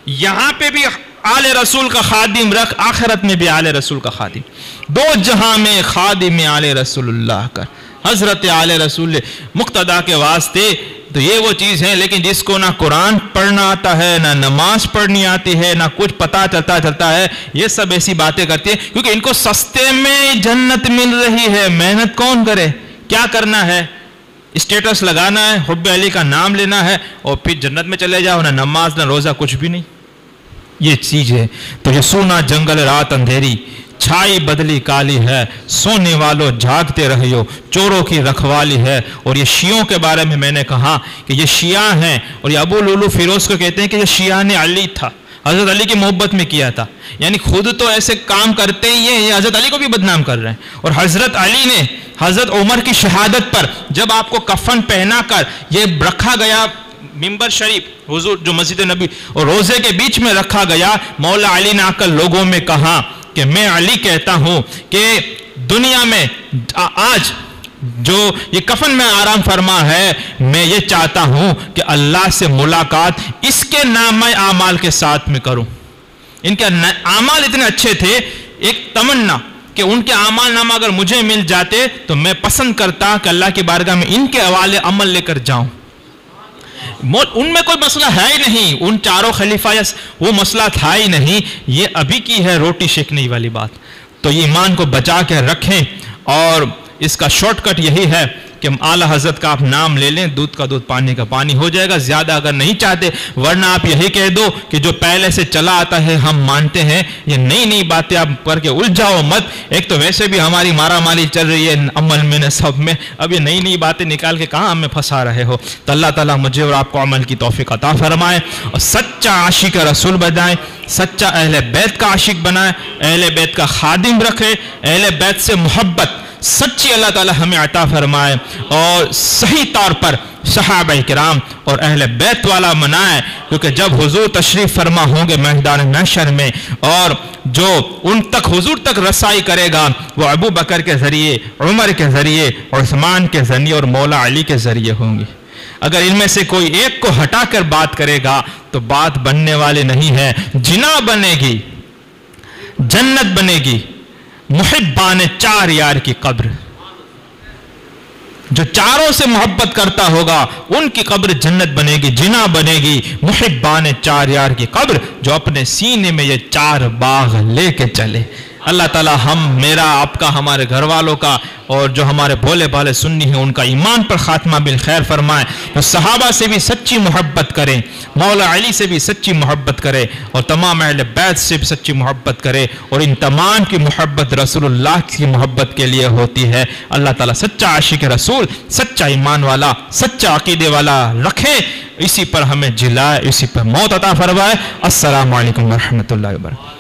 یہاں پہ بھی آل رسول کا خادم رکھ، آخرت میں بھی آل رسول کا خادم. دو جہاں میں خادم آل رسول اللہ کر. حضرت آل رسول مقتدا کے واسطے تو یہ وہ چیز ہے. لیکن جس کو نہ قرآن پڑھنا آتا ہے، نہ نماز پڑھنی آتی ہے، نہ کچھ پتہ چلتا ہے، یہ سب ایسی باتیں کرتے ہیں کیونکہ ان کو سستے میں جنت مل رہی ہے. محنت کون کرے؟ کیا کرنا ہے؟ اسٹیٹس لگانا ہے، حب علی کا نام لینا ہے، اور پھر جنت میں چلے جاؤ. نہ نماز نہ روزہ، کچھ بھی نہیں. یہ چیز ہے. تو یہ سونا جنگل رات اندھیری، چھائی بدلی کالی ہے، سونے والوں جھاگتے رہیو، چوروں کی رکھوالی ہے. اور یہ شیعوں کے بارے میں نے کہا کہ یہ شیعہ ہیں، اور یہ ابو لولو فیروز کو کہتے ہیں کہ یہ شیعہ نے علی تھا، حضرت علی کی محبت میں کیا تھا. یعنی خود تو ایسے کام کرتے ہی ہیں، یہ حضرت علی کو بھی بدنام کر رہے ہیں. اور حضرت علی نے حضرت عمر کی شہادت پر جب آپ کو کفن پہنا کر یہ رکھا گیا منبر شریف حضور جو مسجد نبی اور روزے کے بیچ میں رکھا گیا، مولا علی نے آ کر لوگوں میں کہا کہ میں علی کہتا ہوں کہ دنیا میں آج جو یہ کفن میں آرام فرما ہے، میں یہ چاہتا ہوں کہ اللہ سے ملاقات اس کے نامہ اعمال کے ساتھ میں کروں۔ ان کے اعمال اتنے اچھے تھے، ایک تمنا کہ ان کے اعمال نامہ اگر مجھے مل جاتے تو میں پسند کرتا کہ اللہ کی بارگاہ میں ان کے حوالے عمل لے کر جاؤں۔ ان میں کوئی مسئلہ ہے ہی نہیں، ان چاروں خلیفہ وہ مسئلہ تھا ہی نہیں، یہ ابھی کی ہے روٹی سیکنے والی بات۔ تو یہ ایمان کو بچا کے رکھیں، اور اس کا شارٹ کٹ یہی ہے کہ اعلیٰ حضرت کا آپ نام لے لیں، دودھ کا دودھ پانی کا پانی ہو جائے گا، زیادہ اگر نہیں چاہتے، ورنہ آپ یہی کہہ دو کہ جو پہلے سے چلا آتا ہے ہم مانتے ہیں، یہ نئی نئی باتیں آپ کر کے الجھاؤ مت۔ ایک تو ویسے بھی ہماری مارا ماری چل رہی ہے عمل میں نے سب میں، اب یہ نئی نئی باتیں نکال کے کہاں ہمیں پھنسا رہے ہو۔ تو اللہ تعالیٰ مجھے اور آپ کو عمل کی توفیق عطا فرمائے، اور سچا عاشق رسول بنائے، سچا اہل بیت کا عاشق بنائے، اہل بیت کا خادم رکھے، اہل بیت سے محبت سچی اللہ تعالیٰ ہمیں عطا فرمائے، اور صحیح طور پر صحابہ کرام اور اہل بیت والا منائے، کیونکہ جب حضور تشریف فرما ہوں گے میدان محشر میں، اور جو ان تک حضور تک رسائی کرے گا وہ ابو بکر کے ذریعے، عمر کے ذریعے، عثمان کے ذریعے اور مولا علی کے ذریعے ہوں گی۔ اگر ان میں سے کوئی ایک کو ہٹا کر بات کرے گا تو بات بننے والے نہیں ہے، جنا بنے گی، جنت بنے گی، محبان چار یار کی قبر، جو چاروں سے محبت کرتا ہوگا ان کی قبر جنت بنے گی، جنا بنے گی، محبان چار یار کی قبر، جو اپنے سینے میں یہ چار باغ لے کے چلے۔ اللہ تعالیٰ ہم میرا آپ کا ہمارے گھر والوں کا اور جو ہمارے بھولے بھالے سنی ہیں ان کا ایمان پر خاتمہ بالخیر فرمائے، تو صحابہ سے بھی سچی محبت کریں، مولا علی سے بھی سچی محبت کرے، اور تمام اہل بیت سے بھی سچی محبت کرے، اور ان تمام کی محبت رسول اللہ کی محبت کے لیے ہوتی ہے۔ اللہ تعالیٰ سچا عاشق رسول، سچا ایمان والا، سچا عقیدے والا رکھے، اسی پر ہمیں جلائے، اسی پر موت عطا فرمائے۔ السلام علیکم ورحمۃ اللہ وبرکاتہ۔